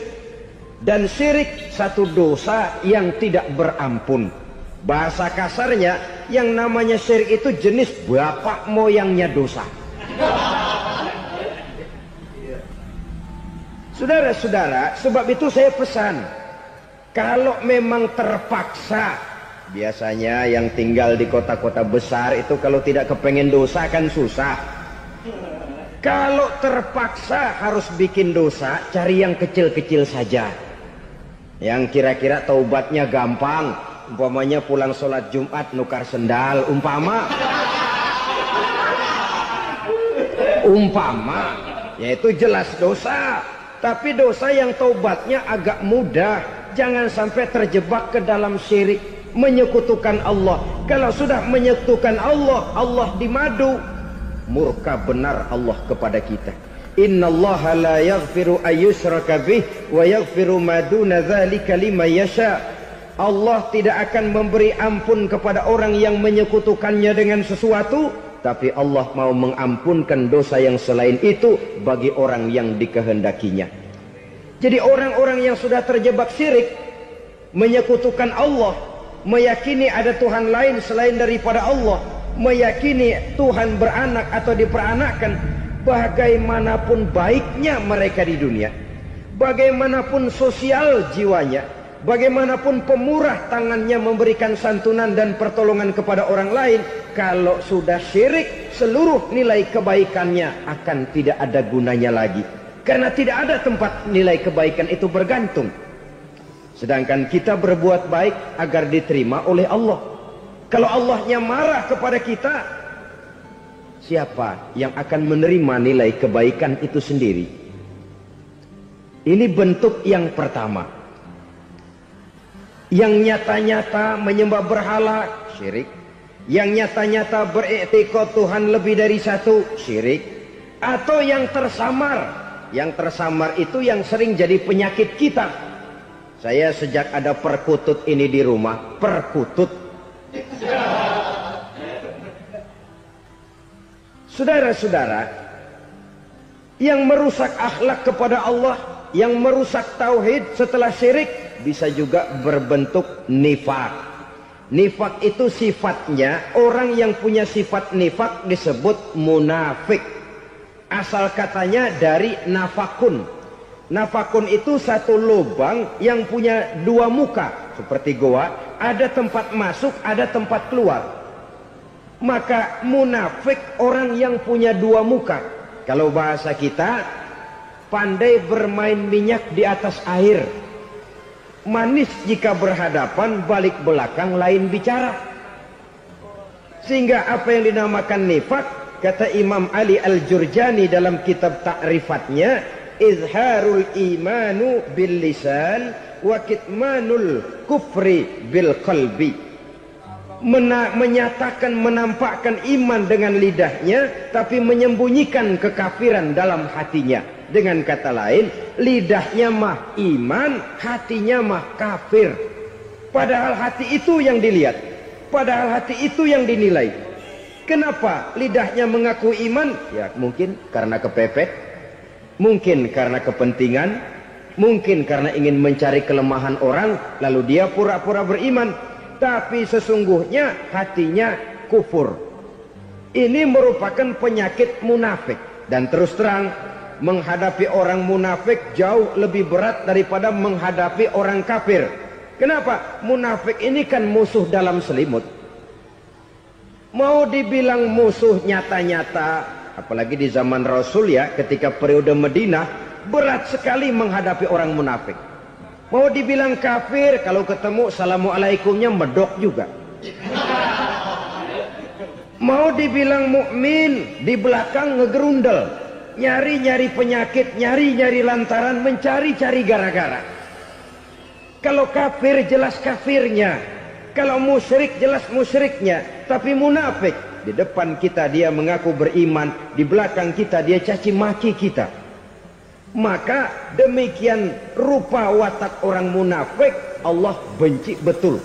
Dan syirik satu dosa yang tidak berampun. Bahasa kasarnya, yang namanya syirik itu jenis bapak moyangnya dosa. Saudara-saudara, sebab itu saya pesan, kalau memang terpaksa, biasanya yang tinggal di kota-kota besar itu kalau tidak kepengen dosa kan susah. Kalau terpaksa harus bikin dosa, cari yang kecil-kecil saja, yang kira-kira taubatnya gampang. Umpamanya pulang sholat Jumat nukar sendal, umpama, yaitu jelas dosa. Tapi dosa yang taubatnya agak mudah. Jangan sampai terjebak ke dalam syirik, menyekutukan Allah. Kalau sudah menyekutukan Allah, Allah dimadu, murka benar Allah kepada kita. Innallaha la yaghfiru ayyushraka bih wa yaghfiru ma duna dzalika liman yasha. Allah tidak akan memberi ampun kepada orang yang menyekutukannya dengan sesuatu, tapi Allah mau mengampunkan dosa yang selain itu bagi orang yang dikehendakinya. Jadi orang-orang yang sudah terjebak syirik, menyekutukan Allah, meyakini ada Tuhan lain selain daripada Allah, meyakini Tuhan beranak atau diperanakkan, bagaimanapun baiknya mereka di dunia, bagaimanapun sosial jiwanya, bagaimanapun pemurah tangannya memberikan santunan dan pertolongan kepada orang lain, kalau sudah syirik, seluruh nilai kebaikannya akan tidak ada gunanya lagi. Karena tidak ada tempat nilai kebaikan itu bergantung. Sedangkan kita berbuat baik agar diterima oleh Allah. Kalau Allahnya marah kepada kita, siapa yang akan menerima nilai kebaikan itu sendiri? Ini bentuk yang pertama. Yang nyata-nyata menyembah berhala, syirik. Yang nyata-nyata beriktikad Tuhan lebih dari satu, syirik. Atau yang tersamar. Yang tersamar itu yang sering jadi penyakit kita. Saya sejak ada perkutut ini di rumah, perkutut. Saudara-saudara, yang merusak akhlak kepada Allah, yang merusak tauhid setelah syirik, bisa juga berbentuk nifak. Nifak itu sifatnya, orang yang punya sifat nifak disebut munafik. Asal katanya dari nafakun. Nafakun itu satu lubang yang punya dua muka, seperti goa, ada tempat masuk, ada tempat keluar. Maka munafik orang yang punya dua muka. Kalau bahasa kita, pandai bermain minyak di atas air. Manis jika berhadapan, balik belakang lain bicara. Sehingga apa yang dinamakan nifak, kata Imam Ali Al-Jurjani dalam kitab ta'rifatnya, izharul imanu bil lisan wa kitmanul kufri bil qalbi. Menyatakan, menampakkan iman dengan lidahnya, tapi menyembunyikan kekafiran dalam hatinya. Dengan kata lain, lidahnya mah iman, hatinya mah kafir. Padahal hati itu yang dilihat, padahal hati itu yang dinilai. Kenapa lidahnya mengaku iman? Ya mungkin karena kepepet, mungkin karena kepentingan, mungkin karena ingin mencari kelemahan orang, lalu dia pura-pura beriman. Tapi sesungguhnya hatinya kufur. Ini merupakan penyakit munafik. Dan terus terang, menghadapi orang munafik jauh lebih berat daripada menghadapi orang kafir. Kenapa? Munafik ini kan musuh dalam selimut. Mau dibilang musuh nyata-nyata, apalagi di zaman Rasul ya, ketika periode Madinah, berat sekali menghadapi orang munafik. Mau dibilang kafir, kalau ketemu assalamualaikumnya medok juga. Mau dibilang mukmin, di belakang ngegerundel, nyari-nyari penyakit, nyari-nyari lantaran, mencari-cari gara-gara. Kalau kafir jelas kafirnya, kalau musyrik jelas musyriknya. Tapi munafik, di depan kita dia mengaku beriman, di belakang kita dia caci maki kita. Maka demikian rupa watak orang munafik, Allah benci betul.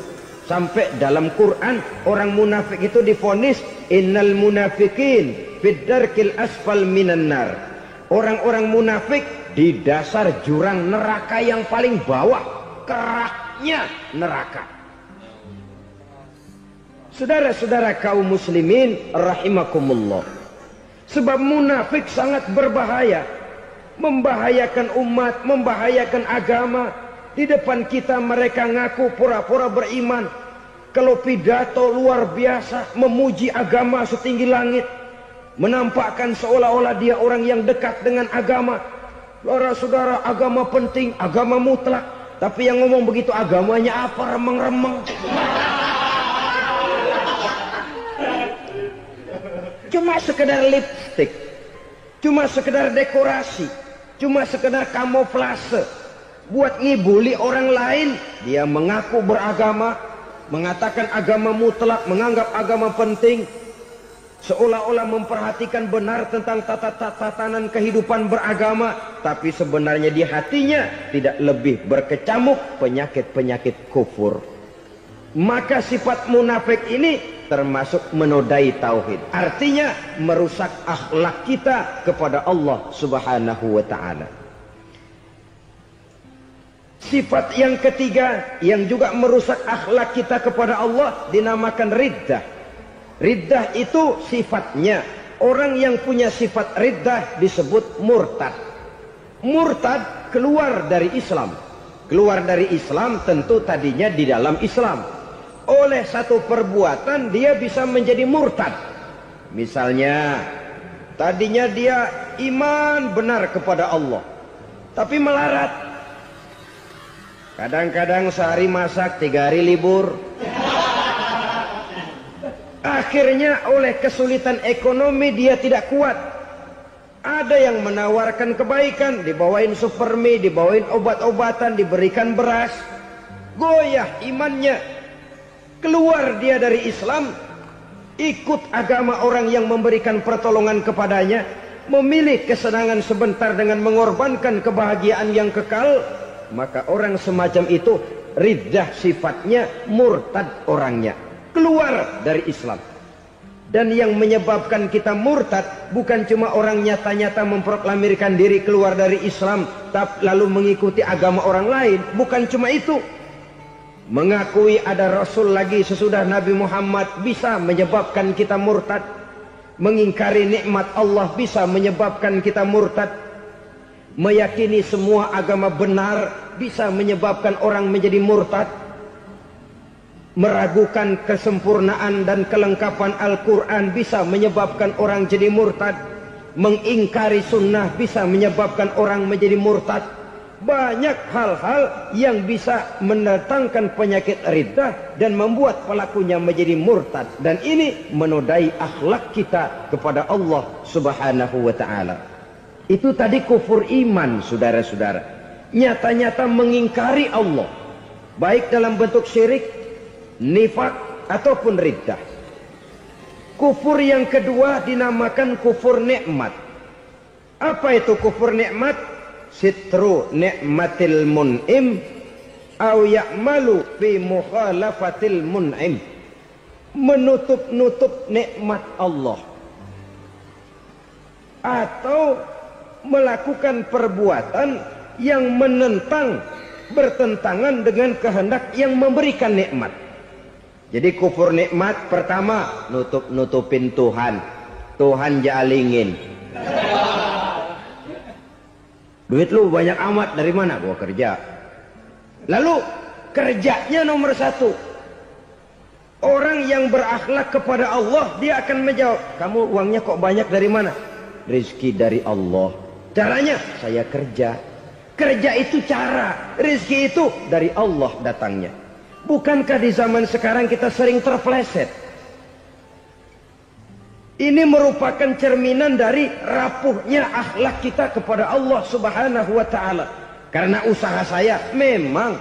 Sampai dalam Quran orang munafik itu divonis innal munafiqin fid darkil asfal minan nar. Orang-orang munafik di dasar jurang neraka yang paling bawah, keraknya neraka. Saudara-saudara kaum muslimin rahimakumullah, sebab munafik sangat berbahaya, membahayakan umat, membahayakan agama. Di depan kita mereka ngaku pura-pura beriman, kalau pidato luar biasa, memuji agama setinggi langit, menampakkan seolah-olah dia orang yang dekat dengan agama. Saudara-saudara, agama penting, agama mutlak. Tapi yang ngomong begitu agamanya apa? Remeng-remeng. Cuma sekedar lipstick, cuma sekedar dekorasi, cuma sekedar kamuflase, buat ngibuli orang lain. Dia mengaku beragama, mengatakan agama mutlak, menganggap agama penting, seolah-olah memperhatikan benar tentang tatanan kehidupan beragama, tapi sebenarnya di hatinya tidak lebih berkecamuk penyakit-penyakit kufur. Maka sifat munafik ini termasuk menodai tauhid, artinya merusak akhlak kita kepada Allah Subhanahu wa ta'ala. Sifat yang ketiga yang juga merusak akhlak kita kepada Allah dinamakan riddah. Riddah itu sifatnya, orang yang punya sifat riddah disebut murtad. Murtad keluar dari Islam. Keluar dari Islam tentu tadinya di dalam Islam. Oleh satu perbuatan dia bisa menjadi murtad. Misalnya tadinya dia iman benar kepada Allah, tapi melarat. Kadang-kadang sehari masak, 3 hari libur. Akhirnya oleh kesulitan ekonomi dia tidak kuat. Ada yang menawarkan kebaikan, dibawain supermi, dibawain obat-obatan, diberikan beras. Goyah imannya. Keluar dia dari Islam, ikut agama orang yang memberikan pertolongan kepadanya, memilih kesenangan sebentar dengan mengorbankan kebahagiaan yang kekal. Maka orang semacam itu riddah sifatnya, murtad orangnya, keluar dari Islam. Dan yang menyebabkan kita murtad bukan cuma orang nyata-nyata memproklamirkan diri keluar dari Islam tapi lalu mengikuti agama orang lain. Bukan cuma itu, mengakui ada Rasul lagi sesudah Nabi Muhammad bisa menyebabkan kita murtad. Mengingkari nikmat Allah bisa menyebabkan kita murtad. Meyakini semua agama benar bisa menyebabkan orang menjadi murtad. Meragukan kesempurnaan dan kelengkapan Al-Quran bisa menyebabkan orang jadi murtad. Mengingkari sunnah bisa menyebabkan orang menjadi murtad. Banyak hal-hal yang bisa mendatangkan penyakit riddah dan membuat pelakunya menjadi murtad. Dan ini menodai akhlak kita kepada Allah Subhanahu wa ta'ala. Itu tadi kufur iman, saudara-saudara. Nyata-nyata mengingkari Allah, baik dalam bentuk syirik, nifak, ataupun riddah. Kufur yang kedua dinamakan kufur nikmat. Apa itu kufur nikmat? Sitru nikmatil mun'im au ya'malu fi mukhalafatil mun'im. Menutup-nutup nikmat Allah, atau melakukan perbuatan yang menentang, bertentangan dengan kehendak yang memberikan nikmat. Jadi kufur nikmat pertama, nutup-nutupin Tuhan. Tuhan jalingin. Duit lu banyak amat, dari mana? Gua kerja. Lalu kerjanya nomor 1. Orang yang berakhlak kepada Allah, dia akan menjawab, kamu uangnya kok banyak, dari mana? Rizki dari Allah. Caranya, saya kerja. Kerja itu cara, rizki itu dari Allah datangnya. Bukankah di zaman sekarang kita sering terpleset? Ini merupakan cerminan dari rapuhnya akhlak kita kepada Allah Subhanahu wa ta'ala. Karena usaha saya memang,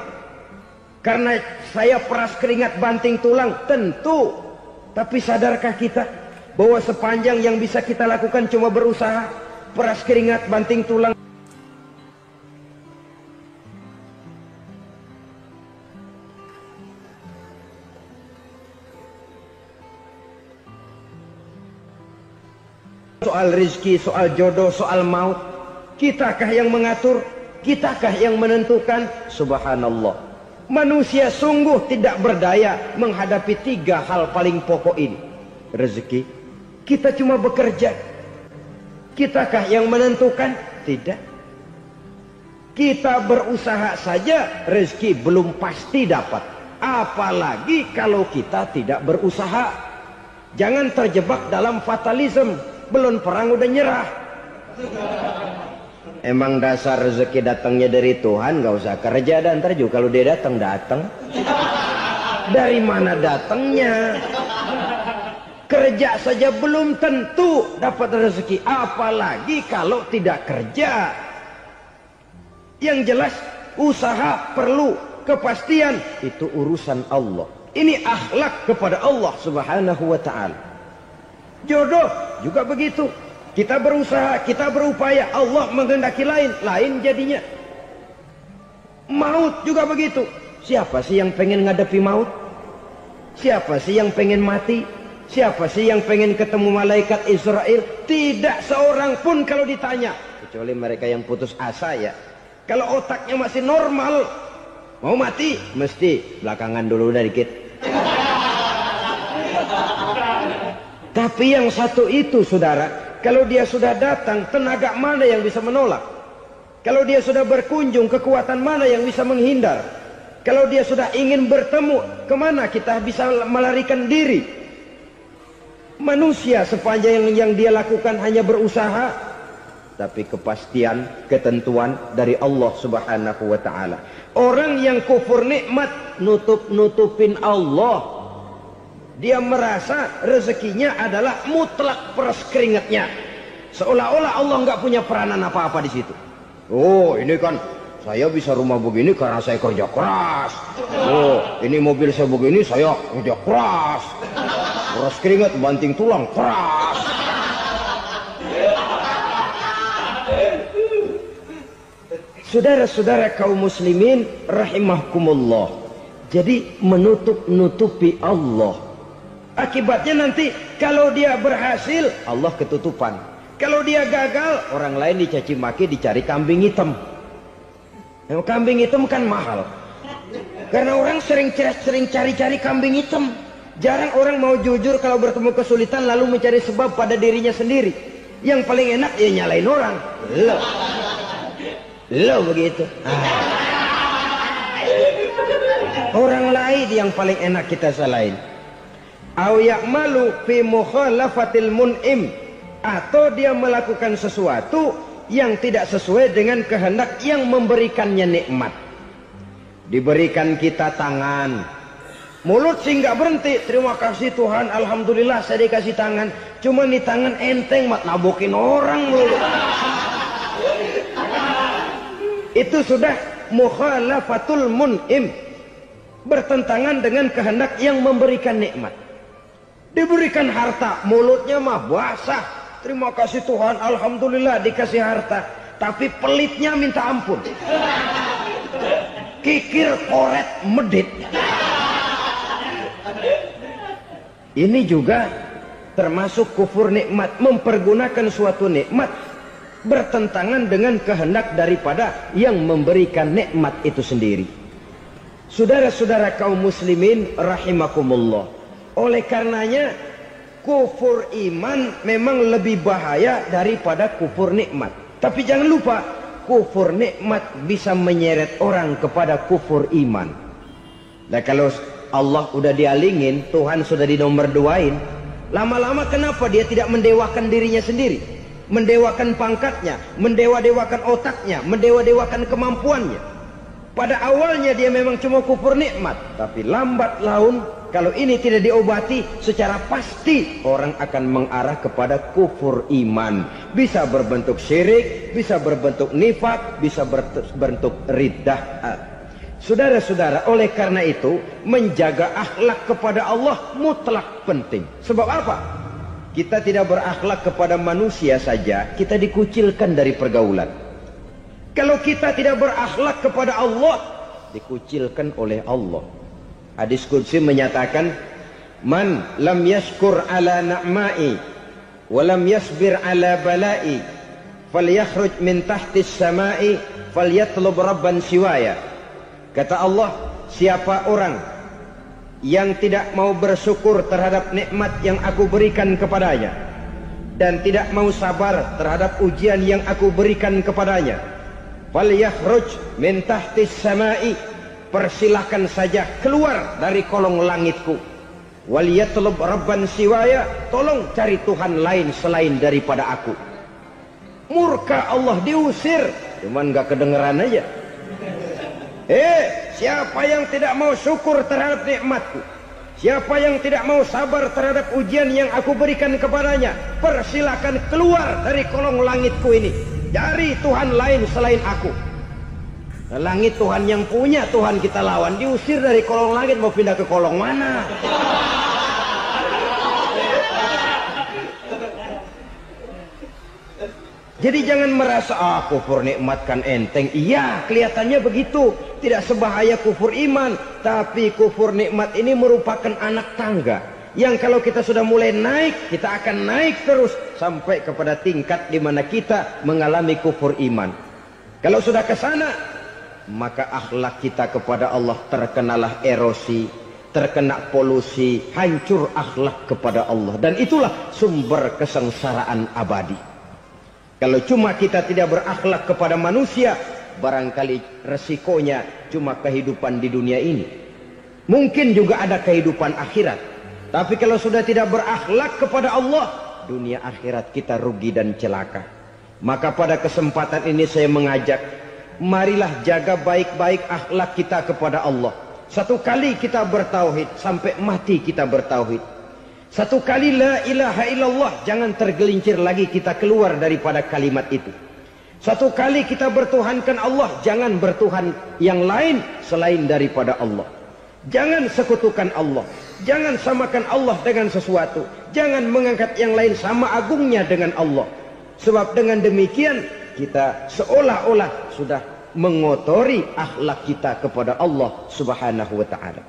karena saya peras keringat banting tulang, tentu. Tapi sadarkah kita bahwa sepanjang yang bisa kita lakukan cuma berusaha, peras keringat banting tulang? Soal rizki, soal jodoh, soal maut. Kitakah yang mengatur? Kitakah yang menentukan? Subhanallah. Manusia sungguh tidak berdaya menghadapi 3 hal paling pokok ini. Rezeki, kita cuma bekerja. Kitakah yang menentukan? Tidak. Kita berusaha saja rezeki belum pasti dapat. Apalagi kalau kita tidak berusaha. Jangan terjebak dalam fatalisme. Belum perang udah nyerah. Emang dasar rezeki datangnya dari Tuhan, gak usah kerja, dan ntar juga kalau dia datang. Dari mana datangnya? Kerja saja belum tentu dapat rezeki, apalagi kalau tidak kerja. Yang jelas usaha perlu kepastian, itu urusan Allah. Ini akhlak kepada Allah Subhanahu wa ta'ala. Jodoh juga begitu. Kita berusaha, kita berupaya, Allah menghendaki lain jadinya. Maut juga begitu. Siapa sih yang pengen ngadepi maut? Siapa sih yang pengen mati? Siapa sih yang pengen ketemu malaikat Israel? Tidak seorang pun kalau ditanya, kecuali mereka yang putus asa ya. Kalau otaknya masih normal, mau mati mesti belakangan dulu udah dikit. Tapi yang satu itu saudara, kalau dia sudah datang, tenaga mana yang bisa menolak? Kalau dia sudah berkunjung, kekuatan mana yang bisa menghindar? Kalau dia sudah ingin bertemu, kemana kita bisa melarikan diri? Manusia sepanjang yang dia lakukan hanya berusaha, tapi kepastian, ketentuan dari Allah Subhanahu wa ta'ala. Orang yang kufur nikmat, nutupin Allah. Dia merasa rezekinya adalah mutlak peras keringatnya. Seolah-olah Allah nggak punya peranan apa-apa di situ. Oh, ini kan saya bisa rumah begini karena saya kerja keras. Oh, ini mobil saya begini saya kerja keras. Peras keringat, banting tulang, keras. Saudara-saudara kaum muslimin rahimahkumullah. Jadi menutupi Allah. Akibatnya nanti kalau dia berhasil, Allah ketutupan. Kalau dia gagal, orang lain dicaci maki, dicari kambing hitam. Yang kambing hitam kan mahal. Karena orang sering cari-cari kambing hitam. Jarang orang mau jujur kalau bertemu kesulitan lalu mencari sebab pada dirinya sendiri. Yang paling enak ya nyalain orang. Lo begitu. Orang lain yang paling enak kita salahin. Au ya'malu fi mukhalafatil mun'im, atau dia melakukan sesuatu yang tidak sesuai dengan kehendak yang memberikannya nikmat. Diberikan kita tangan, mulut sih nggak berhenti. Terima kasih Tuhan, alhamdulillah saya dikasih tangan. Cuma nih tangan enteng mat nabokin orang mulu. Itu sudah mukhalafatul mun'im, bertentangan dengan kehendak yang memberikan nikmat. Diberikan harta, mulutnya mah basah. Terima kasih Tuhan, alhamdulillah dikasih harta. Tapi pelitnya minta ampun. Kikir, koret, medit. Ini juga termasuk kufur nikmat. Mempergunakan suatu nikmat bertentangan dengan kehendak daripada yang memberikan nikmat itu sendiri. Saudara-saudara kaum muslimin rahimakumullah. Oleh karenanya kufur iman memang lebih bahaya daripada kufur nikmat. Tapi jangan lupa, kufur nikmat bisa menyeret orang kepada kufur iman. Nah kalau Allah udah dialingin, Tuhan sudah dinomor duain, lama-lama kenapa dia tidak mendewakan dirinya sendiri? Mendewakan pangkatnya, mendewa-dewakan otaknya, mendewa-dewakan kemampuannya. Pada awalnya dia memang cuma kufur nikmat, tapi lambat laun kalau ini tidak diobati secara pasti orang akan mengarah kepada kufur iman. Bisa berbentuk syirik, bisa berbentuk nifak, bisa berbentuk riddah. Saudara-saudara, oleh karena itu menjaga akhlak kepada Allah mutlak penting. Sebab apa? Kita tidak berakhlak kepada manusia saja, kita dikucilkan dari pergaulan. Kalau kita tidak berakhlak kepada Allah, dikucilkan oleh Allah. Hadis qudsi menyatakan, man lam yashkur ala na'ma'i wa lam yasbir ala bala'i falyakhruj min tahtis samai falyatlub rabban siwaya. Kata Allah, siapa orang yang tidak mau bersyukur terhadap nikmat yang aku berikan kepadanya dan tidak mau sabar terhadap ujian yang aku berikan kepadanya, falyakhruj min tahtis samai, persilahkan saja keluar dari kolong langitku, waliyatlub rabban siwaya, tolong cari Tuhan lain selain daripada aku. Murka Allah, diusir, cuman gak kedengeran aja. Siapa yang tidak mau syukur terhadap nikmatku, siapa yang tidak mau sabar terhadap ujian yang aku berikan kepadanya, persilakan keluar dari kolong langitku ini, cari Tuhan lain selain aku. Nah, langit Tuhan yang punya, Tuhan kita lawan, diusir dari kolong langit, mau pindah ke kolong mana? Jadi jangan merasa kufur nikmat kan enteng. Iya, kelihatannya begitu, tidak sebahaya kufur iman. Tapi kufur nikmat ini merupakan anak tangga yang kalau kita sudah mulai naik, kita akan naik terus sampai kepada tingkat di mana kita mengalami kufur iman. Kalau sudah ke sana, maka akhlak kita kepada Allah terkenalah erosi, terkena polusi, hancur akhlak kepada Allah, dan itulah sumber kesengsaraan abadi. Kalau cuma kita tidak berakhlak kepada manusia, barangkali resikonya cuma kehidupan di dunia ini. Mungkin juga ada kehidupan akhirat. Tapi kalau sudah tidak berakhlak kepada Allah, dunia akhirat kita rugi dan celaka. Maka pada kesempatan ini saya mengajak, marilah jaga baik-baik akhlak kita kepada Allah. Satu kali kita bertauhid, sampai mati kita bertauhid. Satu kali la ilaha illallah, jangan tergelincir lagi kita keluar daripada kalimat itu. Satu kali kita bertuhankan Allah, jangan bertuhan yang lain selain daripada Allah. Jangan sekutukan Allah, jangan samakan Allah dengan sesuatu, jangan mengangkat yang lain sama agungnya dengan Allah. Sebab dengan demikian kita seolah-olah sudah mengotori akhlak kita kepada Allah Subhanahu wa ta'ala.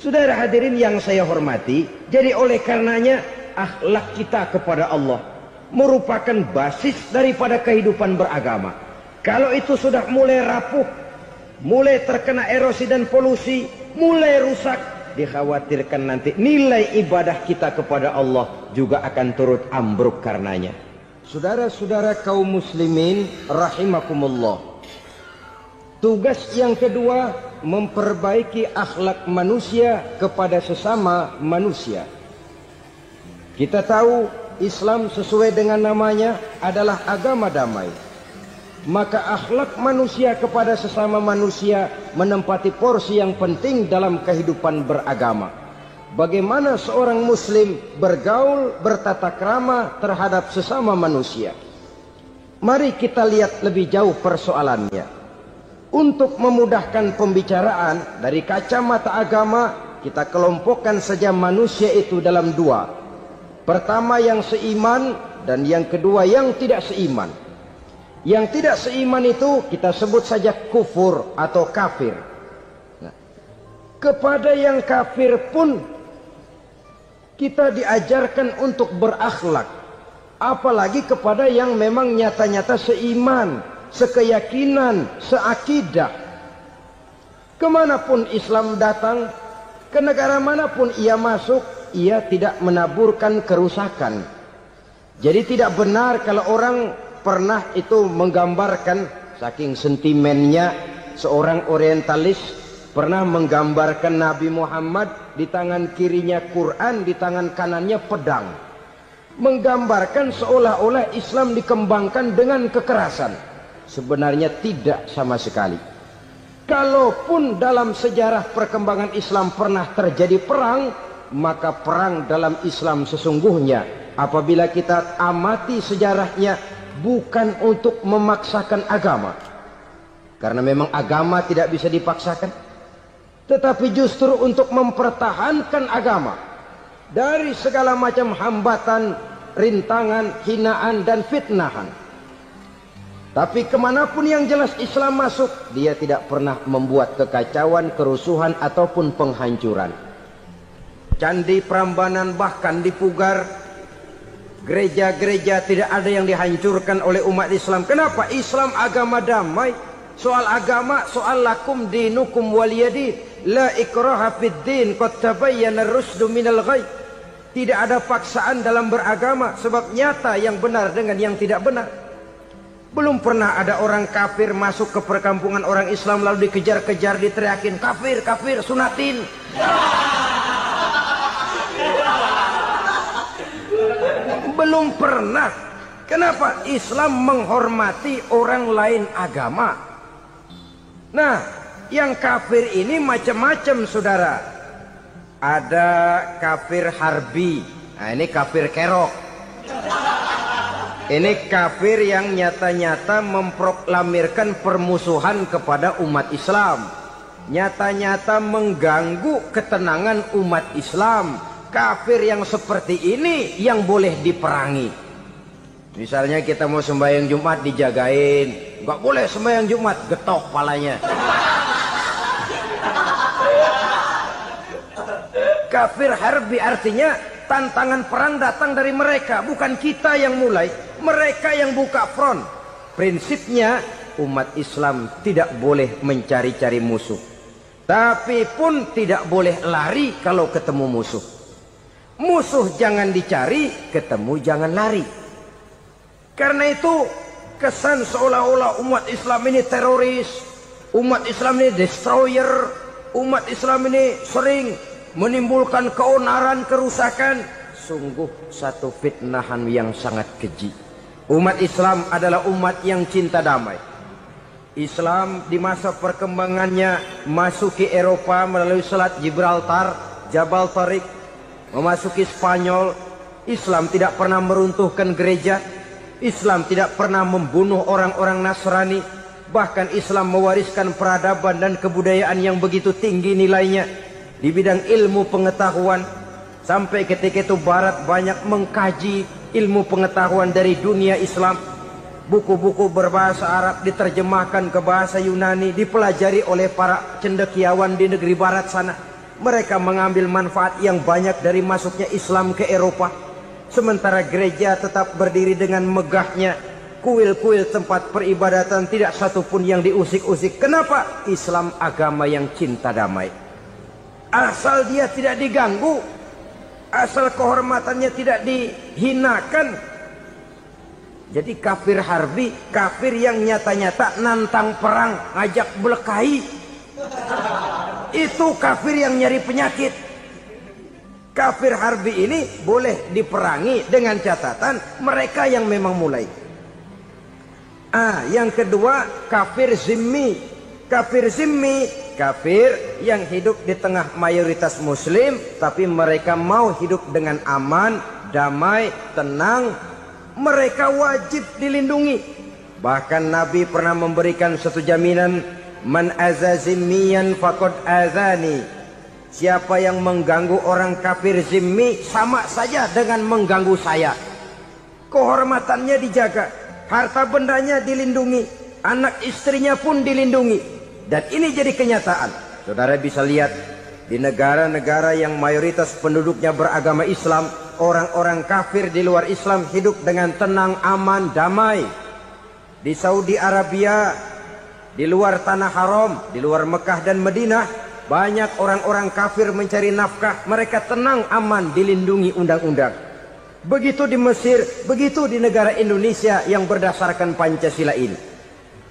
Saudara hadirin yang saya hormati, jadi oleh karenanya akhlak kita kepada Allah merupakan basis daripada kehidupan beragama. Kalau itu sudah mulai rapuh, mulai terkena erosi dan polusi, mulai rusak, dikhawatirkan nanti nilai ibadah kita kepada Allah juga akan turut ambruk karenanya. Saudara-saudara kaum muslimin rahimakumullah, tugas yang kedua, memperbaiki akhlak manusia kepada sesama manusia. Kita tahu Islam sesuai dengan namanya adalah agama damai. Maka akhlak manusia kepada sesama manusia menempati porsi yang penting dalam kehidupan beragama. Bagaimana seorang muslim bergaul, bertata krama terhadap sesama manusia. Mari kita lihat lebih jauh persoalannya. Untuk memudahkan pembicaraan dari kacamata agama, kita kelompokkan saja manusia itu dalam dua. Pertama yang seiman dan yang kedua yang tidak seiman. Yang tidak seiman itu kita sebut saja kufur atau kafir. Nah, kepada yang kafir pun kita diajarkan untuk berakhlak. Apalagi kepada yang memang nyata-nyata seiman, sekeyakinan, seakidah. Kemanapun Islam datang, ke negara manapun ia masuk, ia tidak menaburkan kerusakan. Jadi tidak benar kalau orang pernah itu menggambarkan, saking sentimennya seorang orientalis pernah menggambarkan Nabi Muhammad di tangan kirinya Quran, di tangan kanannya pedang. Menggambarkan seolah-olah Islam dikembangkan dengan kekerasan. Sebenarnya tidak sama sekali. Kalaupun dalam sejarah perkembangan Islam pernah terjadi perang, maka perang dalam Islam sesungguhnya apabila kita amati sejarahnya bukan untuk memaksakan agama. Karena memang agama tidak bisa dipaksakan. Tetapi justru untuk mempertahankan agama dari segala macam hambatan, rintangan, hinaan dan fitnahan. Tapi kemanapun yang jelas Islam masuk, dia tidak pernah membuat kekacauan, kerusuhan ataupun penghancuran. Candi Prambanan bahkan dipugar, Gereja-gereja tidak ada yang dihancurkan oleh umat Islam. Kenapa? Islam agama damai. Soal agama, soal lakum dinukum waliyadin. La ikraha fid din, qad tabayyana ar-rusdu minal ghayy. Tidak ada paksaan dalam beragama, sebab nyata yang benar dengan yang tidak benar. Belum pernah ada orang kafir masuk ke perkampungan orang Islam lalu dikejar-kejar, diteriakin kafir, kafir, sunatin. Belum pernah. Kenapa? Islam menghormati orang lain agama. Nah, yang kafir ini macam-macam, saudara. Ada kafir harbi. Nah, ini kafir kerok. Ini kafir yang nyata-nyata memproklamirkan permusuhan kepada umat Islam. Nyata-nyata mengganggu ketenangan umat Islam. Kafir yang seperti ini yang boleh diperangi. Misalnya kita mau sembahyang Jumat dijagain, nggak boleh sembahyang Jumat, getok palanya. Kafir harbi artinya tantangan perang datang dari mereka, bukan kita yang mulai, mereka yang buka front. Prinsipnya umat Islam tidak boleh mencari-cari musuh, tapi pun tidak boleh lari kalau ketemu musuh. Musuh jangan dicari, ketemu jangan lari. Karena itu kesan seolah-olah umat Islam ini teroris, umat Islam ini destroyer, umat Islam ini sering menimbulkan keonaran, kerusakan. Sungguh satu fitnahan yang sangat keji. Umat Islam adalah umat yang cinta damai. Islam di masa perkembangannya masuki Eropa melalui Selat Gibraltar, Jabal Tariq, memasuki Spanyol. Islam tidak pernah meruntuhkan gereja. Islam tidak pernah membunuh orang-orang Nasrani. Bahkan Islam mewariskan peradaban dan kebudayaan yang begitu tinggi nilainya di bidang ilmu pengetahuan. Sampai ketika itu Barat banyak mengkaji ilmu pengetahuan dari dunia Islam. Buku-buku berbahasa Arab diterjemahkan ke bahasa Yunani, dipelajari oleh para cendekiawan di negeri Barat sana. Mereka mengambil manfaat yang banyak dari masuknya Islam ke Eropa. Sementara gereja tetap berdiri dengan megahnya. Kuil-kuil tempat peribadatan tidak satupun yang diusik-usik. Kenapa? Islam agama yang cinta damai. Asal dia tidak diganggu, asal kehormatannya tidak dihinakan. Jadi kafir harbi, kafir yang nyata-nyata nantang perang, ngajak berkelahi. Itu kafir yang nyari penyakit. Kafir harbi ini boleh diperangi dengan catatan mereka yang memang mulai. Yang kedua kafir zimmi. Kafir zimmi, kafir yang hidup di tengah mayoritas muslim, tapi mereka mau hidup dengan aman, damai, tenang. Mereka wajib dilindungi. Bahkan Nabi pernah memberikan satu jaminan, man aza zimmiyan faqad azani. Siapa yang mengganggu orang kafir zimmi sama saja dengan mengganggu saya. Kehormatannya dijaga, harta bendanya dilindungi, anak istrinya pun dilindungi. Dan ini jadi kenyataan. Saudara bisa lihat di negara-negara yang mayoritas penduduknya beragama Islam, orang-orang kafir di luar Islam hidup dengan tenang, aman, damai. Di Saudi Arabia, di luar tanah haram, di luar Mekah dan Madinah, banyak orang-orang kafir mencari nafkah. Mereka tenang, aman, dilindungi undang-undang. Begitu di Mesir, begitu di negara Indonesia yang berdasarkan Pancasila ini.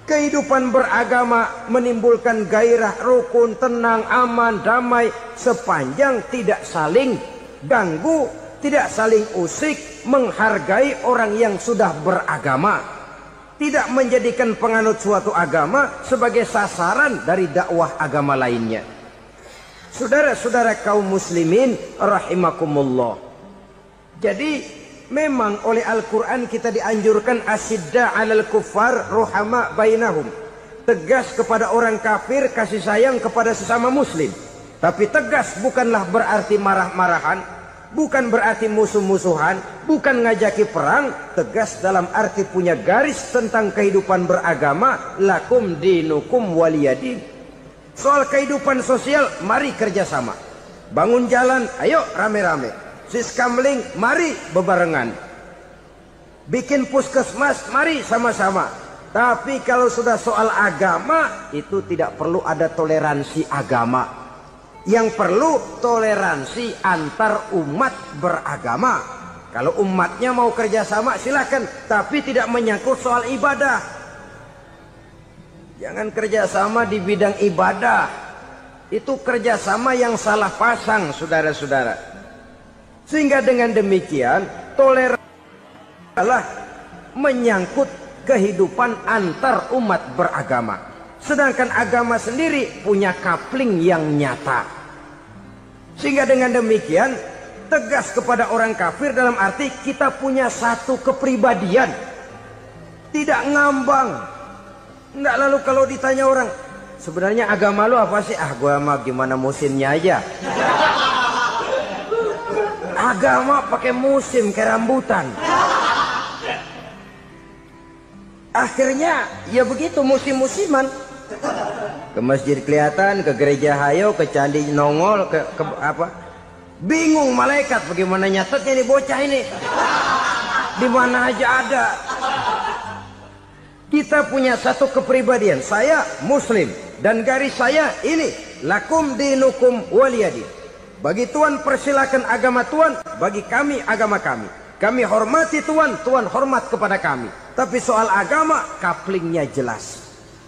Kehidupan beragama menimbulkan gairah, rukun, tenang, aman, damai, sepanjang tidak saling ganggu, tidak saling usik, menghargai orang yang sudah beragama, tidak menjadikan penganut suatu agama sebagai sasaran dari dakwah agama lainnya. Saudara-saudara kaum muslimin rahimakumullah. Jadi memang oleh Al-Quran kita dianjurkan asyidda 'alal kuffar ruhama bainahum. Tegas kepada orang kafir, kasih sayang kepada sesama muslim. Tapi tegas bukanlah berarti marah-marahan, bukan berarti musuh-musuhan, bukan ngajaki perang. Tegas dalam arti punya garis tentang kehidupan beragama, lakum dinukum waliyadin. Soal kehidupan sosial, mari kerjasama. Bangun jalan, ayo rame-rame. Siskamling, mari bebarengan. bikin puskesmas, mari sama-sama. Tapi kalau sudah soal agama, itu tidak perlu ada toleransi agama. Yang perlu toleransi antar umat beragama. Kalau umatnya mau kerjasama silakan, tapi tidak menyangkut soal ibadah. Jangan kerjasama di bidang ibadah. Itu kerjasama yang salah pasang, saudara-saudara. Sehingga dengan demikian toleransi adalah menyangkut kehidupan antar umat beragama. Sedangkan agama sendiri punya coupling yang nyata. Sehingga dengan demikian tegas kepada orang kafir dalam arti kita punya satu kepribadian. Tidak ngambang. Enggak, lalu kalau ditanya orang, sebenarnya agama lu apa sih? Ah, gua mah gimana musimnya aja. Agama pakai musim kayak rambutan. Akhirnya ya begitu, musim-musiman. Ke masjid kelihatan, ke gereja hayo, ke candi nongol, ke apa? Bingung malaikat bagaimana nyatetnya nih bocah ini. Di mana aja ada. Kita punya satu kepribadian. Saya muslim dan garis saya ini, lakum dinukum waliyadin. Bagi Tuhan persilakan agama Tuhan, bagi kami agama kami. Kami hormati Tuhan, Tuhan hormat kepada kami. Tapi soal agama, couplingnya jelas.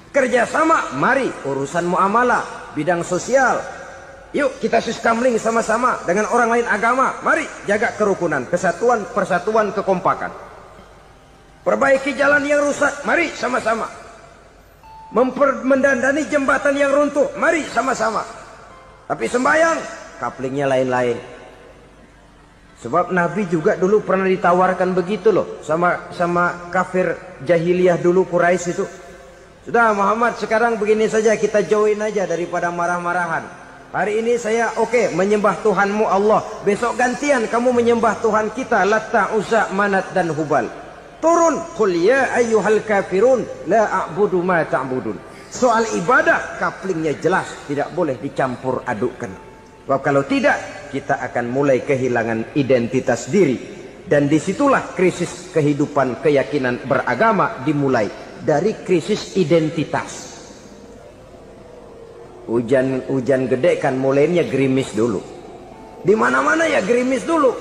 Kerjasama, mari urusan muamalah, bidang sosial. Yuk kita sistemling sama-sama dengan orang lain agama. Mari jaga kerukunan, kesatuan, persatuan, kekompakan. Perbaiki jalan yang rusak, mari sama-sama. Mendandani jembatan yang runtuh, mari sama-sama. Tapi sembahyang, couplingnya lain-lain. Sebab Nabi juga dulu pernah ditawarkan begitu loh sama kafir jahiliyah dulu, Quraisy itu. Sudah Muhammad, sekarang begini saja, kita join aja daripada marah-marahan. Hari ini saya oke, menyembah Tuhanmu Allah. Besok gantian kamu menyembah Tuhan kita, Latta, Uzza, Manat dan Hubal. Turun, qul ya ayyuhal kafirun la a'budu ma ta'budun. Soal ibadah couplingnya jelas, tidak boleh dicampur adukkan. Sebab kalau tidak, kita akan mulai kehilangan identitas diri. Dan disitulah krisis kehidupan keyakinan beragama dimulai. Dari krisis identitas. Hujan gede kan mulainya gerimis dulu. Di mana-mana ya gerimis dulu.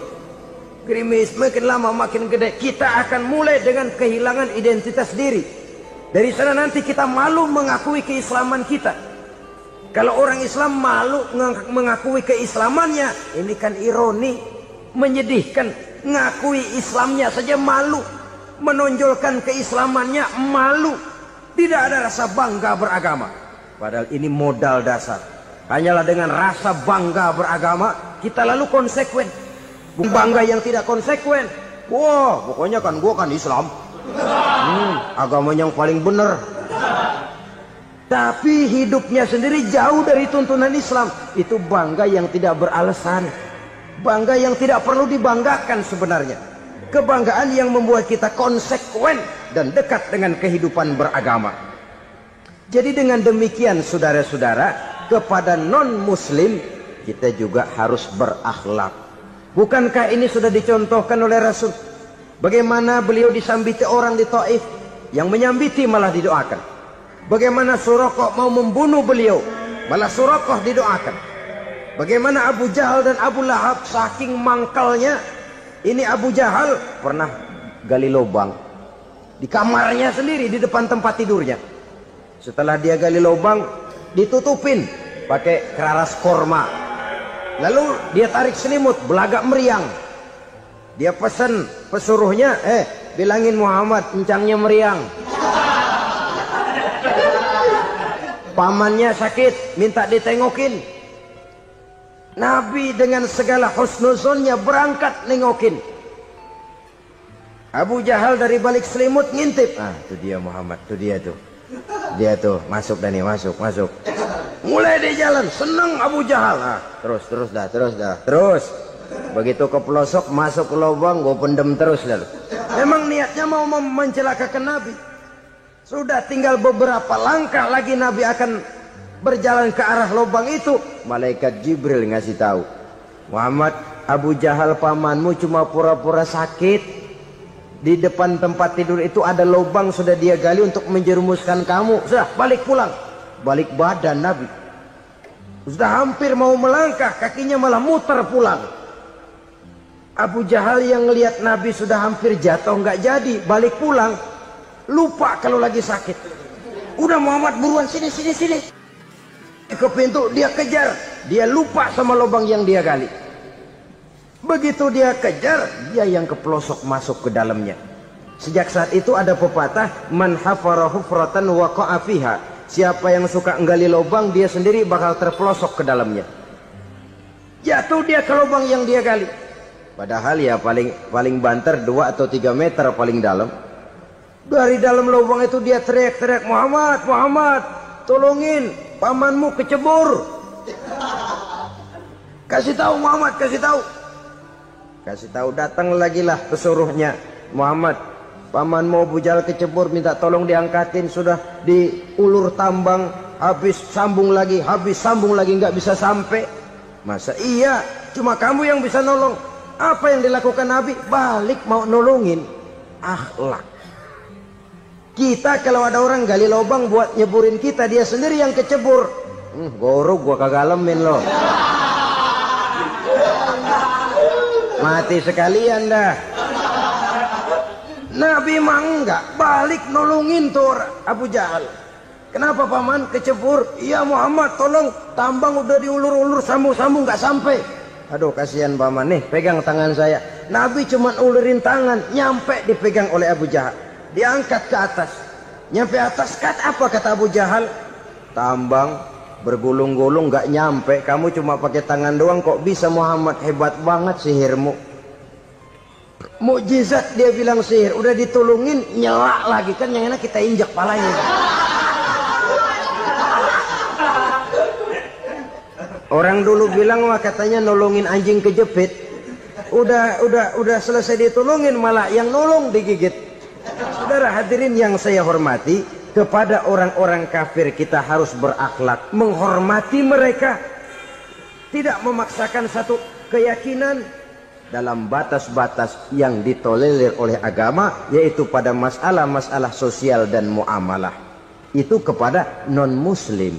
Gerimis makin lama makin gede. Kita akan mulai dengan kehilangan identitas diri. Dari sana nanti kita malu mengakui keislaman kita. Kalau orang Islam malu mengakui keislamannya, ini kan ironi, menyedihkan. Ngakui Islamnya saja malu, menonjolkan keislamannya malu. Tidak ada rasa bangga beragama. Padahal ini modal dasar. Hanyalah dengan rasa bangga beragama kita lalu konsekuen. Bangga yang tidak konsekuen. Wah, pokoknya kan gua kan Islam. Agama yang paling benar. Tapi hidupnya sendiri jauh dari tuntunan Islam. Itu bangga yang tidak beralasan. Bangga yang tidak perlu dibanggakan sebenarnya. Kebanggaan yang membuat kita konsekuen dan dekat dengan kehidupan beragama. Jadi dengan demikian saudara-saudara, kepada non-muslim kita juga harus berakhlak. Bukankah ini sudah dicontohkan oleh Rasul? Bagaimana beliau disambiti orang di Taif, yang menyambiti malah didoakan. Bagaimana Suraqah mau membunuh beliau, malah Suraqah didoakan. Bagaimana Abu Jahal dan Abu Lahab saking mangkalnya. Ini Abu Jahal pernah gali lubang di kamarnya sendiri, di depan tempat tidurnya. Setelah dia gali lubang, ditutupin pakai keraras korma. Lalu dia tarik selimut, belagak meriang. Dia pesan pesuruhnya, bilangin Muhammad encangnya meriang. Pamannya sakit, minta ditengokin. Nabi dengan segala husnuzonnya berangkat nengokin. Abu Jahal dari balik selimut ngintip. Ah, itu dia Muhammad, itu dia tuh. Dia tuh, masuk Dani, masuk. Mulai di jalan, seneng Abu Jahal. Ah, terus dah. Begitu ke pelosok, masuk ke lubang, gue pendem terus lalu. Memang niatnya mau mencelakakan Nabi. Sudah tinggal beberapa langkah lagi Nabi akan berjalan ke arah lubang itu. Malaikat Jibril ngasih tahu, Muhammad, Abu Jahal pamanmu cuma pura-pura sakit. Di depan tempat tidur itu ada lubang sudah dia gali untuk menjerumuskan kamu. Sudah, balik pulang. Balik badan Nabi. Sudah hampir mau melangkah, kakinya malah muter pulang. Abu Jahal yang lihat Nabi sudah hampir jatuh, nggak jadi, balik pulang. Lupa kalau lagi sakit. Udah Muhammad buruan sini. Ke pintu dia kejar, dia lupa sama lubang yang dia gali. Begitu dia kejar, dia yang kepelosok masuk ke dalamnya. Sejak saat itu ada pepatah, man hafara hufratan waqa'a fiha. Siapa yang suka nggali lubang, dia sendiri bakal terpelosok ke dalamnya. Jatuh dia ke lubang yang dia gali. Padahal ya paling banter 2 atau 3 meter paling dalam. Dari dalam lubang itu dia teriak-teriak, Muhammad, tolongin, pamanmu kecebur. Kasih tahu Muhammad, kasih tahu. Datang lagi lah pesuruhnya, Muhammad, pamanmu Abu Jahal kecebur, minta tolong diangkatin. Sudah diulur tambang, habis sambung lagi, nggak bisa sampai. Masa iya, cuma kamu yang bisa nolong. Apa yang dilakukan Nabi? Balik mau nolongin. Akhlak. Kita kalau ada orang gali lubang buat nyeburin kita, dia sendiri yang kecebur. Gorok gua kagak lemin loh. Mati sekalian dah. Nabi mah enggak, balik nolongin tuh Abu Jahal. Kenapa paman kecebur? Iya Muhammad, tolong, tambang udah diulur-ulur, sambung-sambung nggak sampai. Aduh kasihan paman nih, pegang tangan saya. Nabi cuma ulurin tangan, nyampe dipegang oleh Abu Jahal. Diangkat ke atas, nyampe atas, apa kata Abu Jahal? Tambang bergulung-gulung nggak nyampe, kamu cuma pakai tangan doang kok bisa Muhammad, hebat banget sihirmu. Mukjizat dia bilang sihir, udah ditolongin nyelak lagi, kan yang enak kita injak palanya. Orang dulu bilang wah katanya nolongin anjing kejepit, udah selesai ditolongin malah yang nolong digigit. Saudara hadirin yang saya hormati, kepada orang-orang kafir kita harus berakhlak, menghormati mereka, tidak memaksakan satu keyakinan dalam batas-batas yang ditolerir oleh agama, yaitu pada masalah-masalah sosial dan muamalah. Itu kepada non-muslim,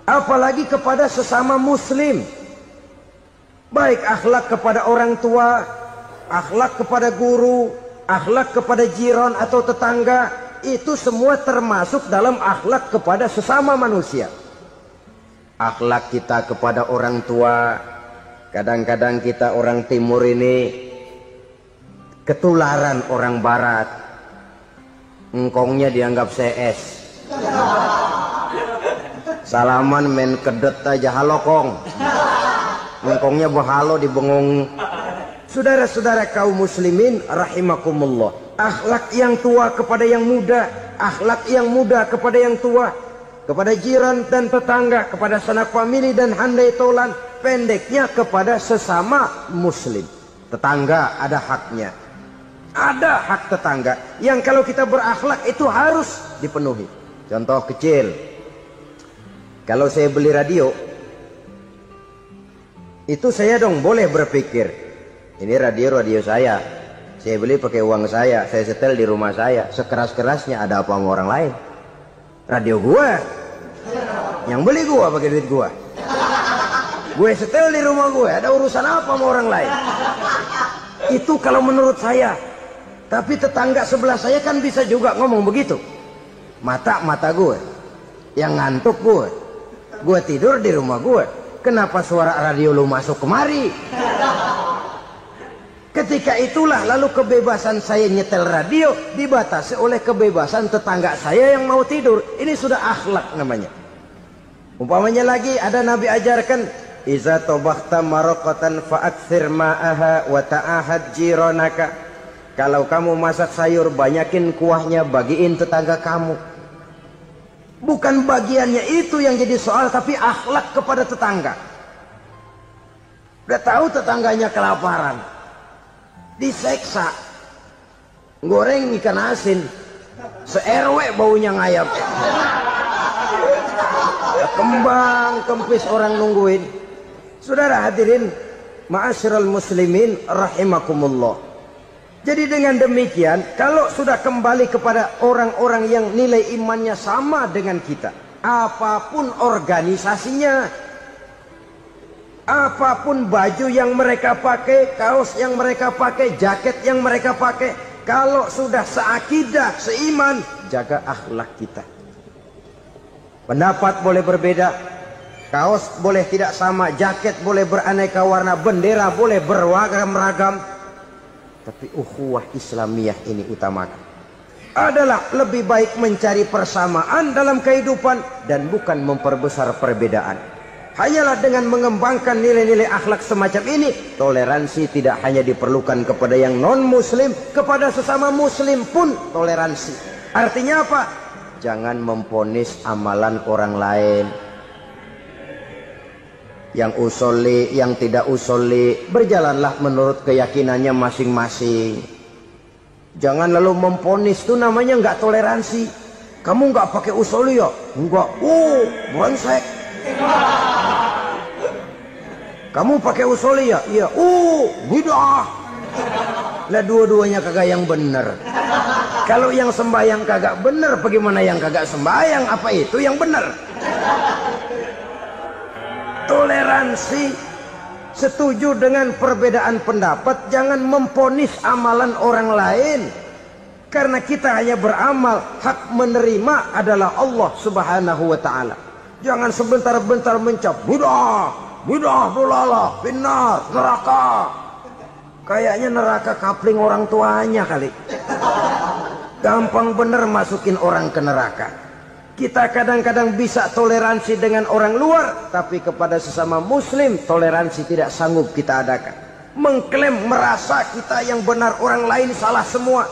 apalagi kepada sesama muslim. Baik akhlak kepada orang tua, akhlak kepada guru, akhlak kepada jiran atau tetangga, itu semua termasuk dalam akhlak kepada sesama manusia. Akhlak kita kepada orang tua, kadang-kadang kita orang timur ini ketularan orang barat. Engkongnya dianggap CS. Salaman main kedet aja, halo kong. Engkongnya bahalo dibengong. Saudara-saudara kaum muslimin rahimakumullah, akhlak yang tua kepada yang muda, akhlak yang muda kepada yang tua, kepada jiran dan tetangga, kepada sanak famili dan handai tolan, pendeknya kepada sesama muslim. Tetangga ada haknya, ada hak tetangga yang kalau kita berakhlak itu harus dipenuhi. Contoh kecil, kalau saya beli radio, itu saya dong boleh berpikir, ini radio saya beli pakai uang saya setel di rumah saya, sekeras-kerasnya ada apa sama orang lain? Radio gua, yang beli gua pakai duit gua, gue setel di rumah gue, ada urusan apa sama orang lain? Itu kalau menurut saya. Tapi tetangga sebelah saya kan bisa juga ngomong begitu. Mata gue, yang ngantuk gue tidur di rumah gue, kenapa suara radio lu masuk kemari? Ketika itulah lalu kebebasan saya nyetel radio dibatasi oleh kebebasan tetangga saya yang mau tidur. Ini sudah akhlak namanya. Umpamanya lagi ada Nabi ajarkan, iza tobakhta maraqatan fa'akthir ma'aha wa ta'ahad jiranaka. Kalau kamu masak sayur, banyakin kuahnya, bagiin tetangga kamu. Bukan bagiannya itu yang jadi soal, tapi akhlak kepada tetangga. Udah tahu tetangganya kelaparan, diseksa, goreng ikan asin, se-RW baunya ngayap, kembang kempis orang nungguin. Saudara hadirin ma'asyiral muslimin rahimakumullah, Jadi dengan demikian, kalau sudah kembali kepada orang-orang yang nilai imannya sama dengan kita, apapun organisasinya, apapun baju yang mereka pakai, kaos yang mereka pakai, jaket yang mereka pakai, kalau sudah seakidah, seiman, jaga akhlak kita. Pendapat boleh berbeda, kaos boleh tidak sama, jaket boleh beraneka warna, bendera boleh beragam-ragam, tapi ukhuwah Islamiyah ini utamakan. Adalah lebih baik mencari persamaan dalam kehidupan dan bukan memperbesar perbedaan. Hanyalah dengan mengembangkan nilai-nilai akhlak semacam ini, toleransi tidak hanya diperlukan kepada yang non-muslim, kepada sesama muslim pun toleransi. Artinya apa? Jangan memponis amalan orang lain. Yang usoli, yang tidak usoli, berjalanlah menurut keyakinannya masing-masing. Jangan lalu memponis, itu namanya nggak toleransi. Kamu nggak pakai usoli ya? Enggak. Brengsek. Kamu pakai usoli ya? Iya. Bid'ah. Lah dua-duanya kagak yang bener. Kalau yang sembahyang kagak bener, bagaimana yang kagak sembahyang? Apa itu yang bener? Toleransi, setuju dengan perbedaan pendapat, jangan memponis amalan orang lain. Karena kita hanya beramal, hak menerima adalah Allah Subhanahu wa ta'ala. Jangan sebentar-bentar mencap bid'ah, dolalah, finnar, neraka. Kayaknya neraka kapling orang tuanya kali. Gampang bener masukin orang ke neraka. Kita kadang-kadang bisa toleransi dengan orang luar, tapi kepada sesama muslim toleransi tidak sanggup kita adakan. Mengklaim merasa kita yang benar, orang lain salah semua,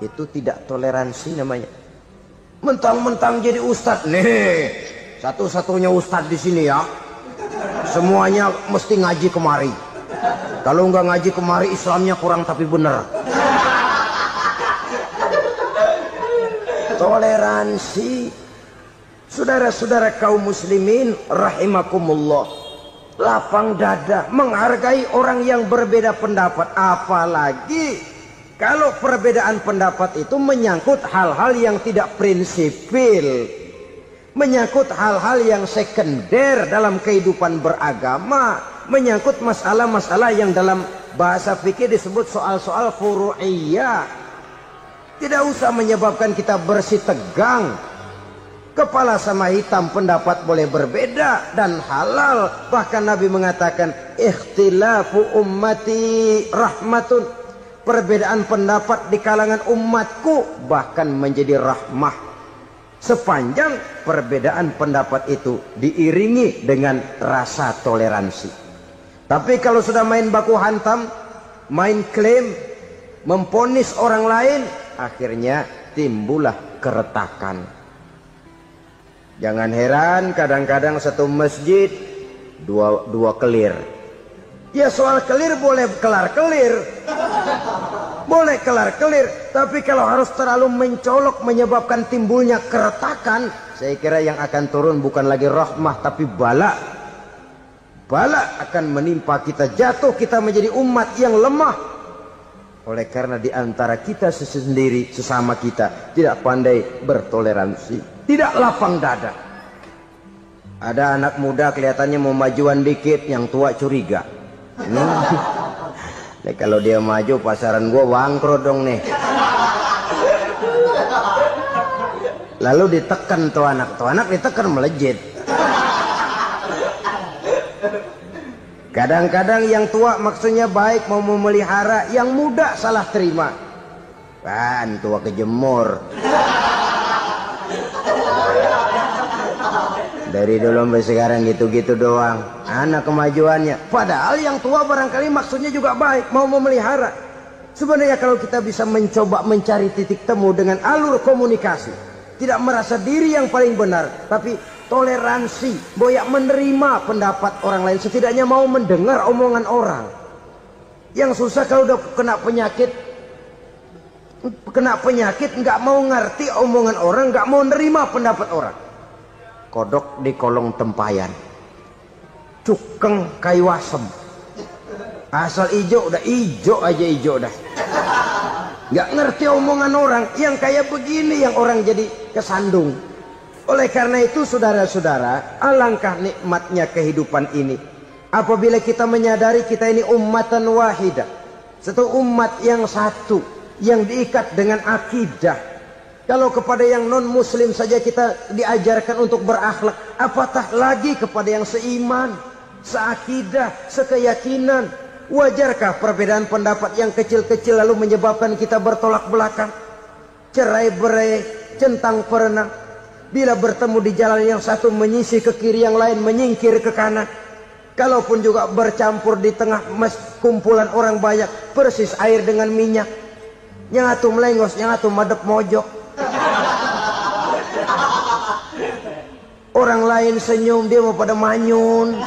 itu tidak toleransi namanya. Mentang-mentang jadi ustadz, nih satu-satunya ustadz di sini ya, semuanya mesti ngaji kemari. Kalau nggak ngaji kemari Islamnya kurang tapi benar. Toleransi. Saudara-saudara kaum muslimin rahimakumullah, lapang dada menghargai orang yang berbeda pendapat, apalagi kalau perbedaan pendapat itu menyangkut hal-hal yang tidak prinsipil, menyangkut hal-hal yang sekunder dalam kehidupan beragama, menyangkut masalah-masalah yang dalam bahasa fikih disebut soal-soal furu'iyah. Tidak usah menyebabkan kita bersih tegang. Kepala sama hitam pendapat boleh berbeda dan halal. Bahkan Nabi mengatakan ikhtilafu ummati rahmatun. Perbedaan pendapat di kalangan umatku bahkan menjadi rahmah, sepanjang perbedaan pendapat itu diiringi dengan rasa toleransi. Tapi kalau sudah main baku hantam, main klaim, memponis orang lain, akhirnya timbullah keretakan. Jangan heran kadang-kadang satu masjid dua kelir. Ya soal kelir boleh kelar-kelir, boleh kelar-kelir, tapi kalau harus terlalu mencolok menyebabkan timbulnya keretakan, saya kira yang akan turun bukan lagi rahmah tapi bala. Bala akan menimpa kita, jatuh kita menjadi umat yang lemah. Oleh karena di antara kita sendiri, sesama kita tidak pandai bertoleransi, tidak lapang dada. Ada anak muda kelihatannya mau majuan dikit, yang tua curiga. Nih, kalau dia maju pasaran gua bangkrut dong nih. Lalu ditekan tuh anak ditekan melejit. Kadang-kadang yang tua maksudnya baik, mau memelihara, yang muda salah terima. Kan tua kejemur. Dari dulu sampai sekarang gitu-gitu doang. Anak kemajuannya. Padahal yang tua barangkali maksudnya juga baik, mau memelihara. Sebenarnya kalau kita bisa mencoba mencari titik temu dengan alur komunikasi, tidak merasa diri yang paling benar, tapi toleransi, boyak menerima pendapat orang lain, setidaknya mau mendengar omongan orang. Yang susah kalau udah kena penyakit nggak mau ngerti omongan orang, nggak mau nerima pendapat orang. Kodok di kolong tempayan, cukeng kayu asem, asal ijo udah ijo aja ijo dah. nggak ngerti omongan orang. Yang kayak begini yang orang jadi kesandung. Oleh karena itu saudara-saudara, alangkah nikmatnya kehidupan ini apabila kita menyadari kita ini ummatan wahidah, satu umat yang satu, yang diikat dengan akidah. Kalau kepada yang non muslim saja kita diajarkan untuk berakhlak, apatah lagi kepada yang seiman, seakidah, sekeyakinan. Wajarkah perbedaan pendapat yang kecil-kecil lalu menyebabkan kita bertolak belakang, cerai-berai, centang perenang? Bila bertemu di jalan yang satu menyisih ke kiri, yang lain menyingkir ke kanan. Kalaupun juga bercampur di tengah kumpulan orang banyak, persis air dengan minyak. Yang atu melengos, yang atu madep mojok. Orang lain senyum, dia mau pada manyun.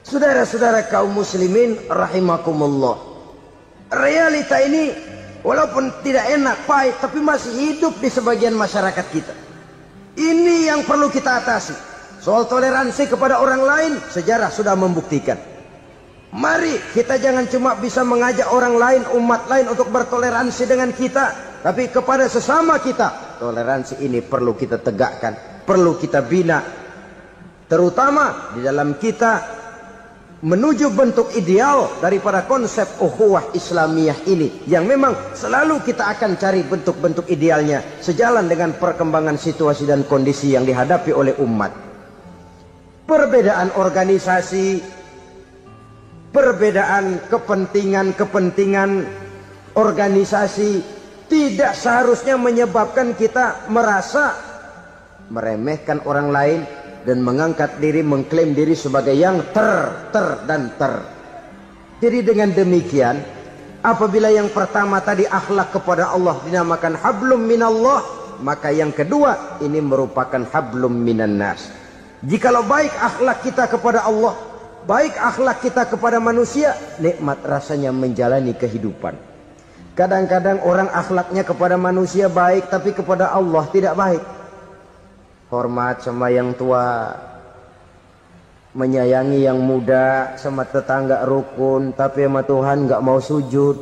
Saudara-saudara kaum muslimin rahimakumullah, realita ini walaupun tidak enak, pahit, tapi masih hidup di sebagian masyarakat kita. Ini yang perlu kita atasi. Soal toleransi kepada orang lain, sejarah sudah membuktikan. Mari kita jangan cuma bisa mengajak orang lain, umat lain untuk bertoleransi dengan kita, tapi kepada sesama kita. Toleransi ini perlu kita tegakkan, perlu kita bina. Terutama di dalam kita menuju bentuk ideal daripada konsep ukhuwah Islamiyah ini, yang memang selalu kita akan cari bentuk-bentuk idealnya sejalan dengan perkembangan situasi dan kondisi yang dihadapi oleh umat. Perbedaan organisasi, perbedaan kepentingan organisasi tidak seharusnya menyebabkan kita merasa meremehkan orang lain dan mengangkat diri, mengklaim diri sebagai yang ter. Jadi dengan demikian, apabila yang pertama tadi akhlak kepada Allah dinamakan hablum minallah, maka yang kedua ini merupakan hablum minan nas. Jikalau baik akhlak kita kepada Allah, baik akhlak kita kepada manusia, nikmat rasanya menjalani kehidupan. Kadang-kadang orang akhlaknya kepada manusia baik, tapi kepada Allah tidak baik. Hormat sama yang tua, menyayangi yang muda, sama tetangga rukun, tapi sama Tuhan nggak mau sujud.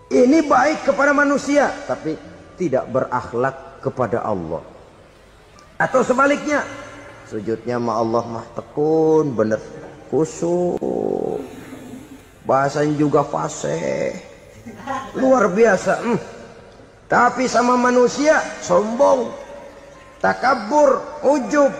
Ini baik kepada manusia, tapi tidak berakhlak kepada Allah. Atau sebaliknya, sujudnya sama Allah mah tekun, bener, khusyuk, bahasanya juga fasih, luar biasa. Tapi sama manusia sombong, takabur, ujub,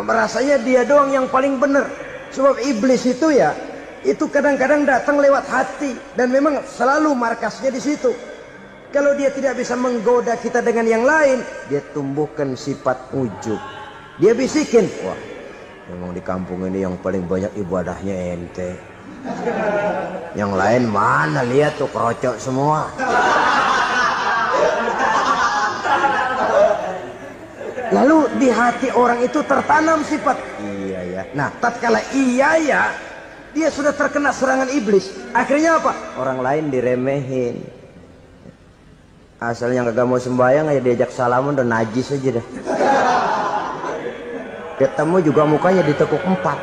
merasanya dia doang yang paling benar. Sebab iblis itu ya, itu kadang-kadang datang lewat hati, dan memang selalu markasnya di situ. Kalau dia tidak bisa menggoda kita dengan yang lain, dia tumbuhkan sifat ujub. Dia bisikin, wah memang di kampung ini yang paling banyak ibadahnya ente, yang lain mana, lihat tuh kerocok semua. Lalu di hati orang itu tertanam sifat iya ya. Nah, tatkala iya ya, dia sudah terkena serangan iblis. Akhirnya apa? Orang lain diremehin. Asalnya kagak mau sembahyang, ya diajak salaman dan najis aja dah. Ketemu juga mukanya ditekuk 4.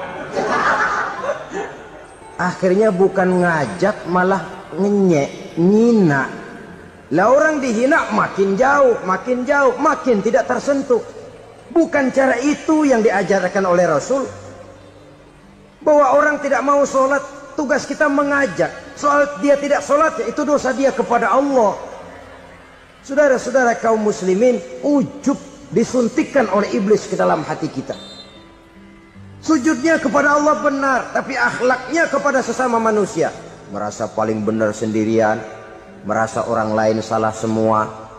Akhirnya bukan ngajak, malah ngenyek, ngina. Lah orang dihina makin jauh, makin tidak tersentuh. Bukan cara itu yang diajarkan oleh Rasul. Bahwa orang tidak mau sholat, tugas kita mengajak. Soal dia tidak sholat, ya itu dosa dia kepada Allah. Saudara-saudara kaum muslimin, ujub disuntikkan oleh iblis ke dalam hati kita. Sujudnya kepada Allah benar, tapi akhlaknya kepada sesama manusia, merasa paling benar sendirian, merasa orang lain salah semua.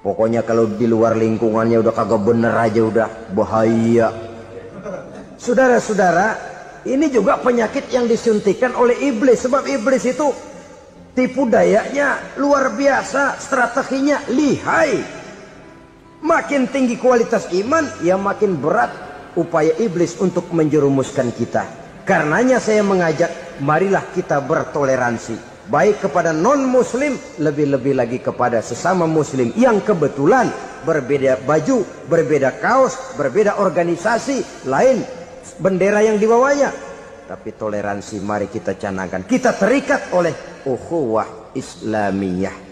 Pokoknya kalau di luar lingkungannya udah kagak bener aja udah bahaya. Saudara-saudara, ini juga penyakit yang disuntikan oleh iblis. Sebab iblis itu tipu dayanya luar biasa, strateginya lihai. Makin tinggi kualitas iman, ya makin berat upaya iblis untuk menjerumuskan kita. Karenanya saya mengajak, marilah kita bertoleransi. Baik kepada non-muslim, lebih-lebih lagi kepada sesama muslim yang kebetulan berbeda baju, berbeda kaos, berbeda organisasi, lain bendera yang dibawanya. tapi toleransi mari kita canangkan. Kita terikat oleh ukhuwah Islamiyah.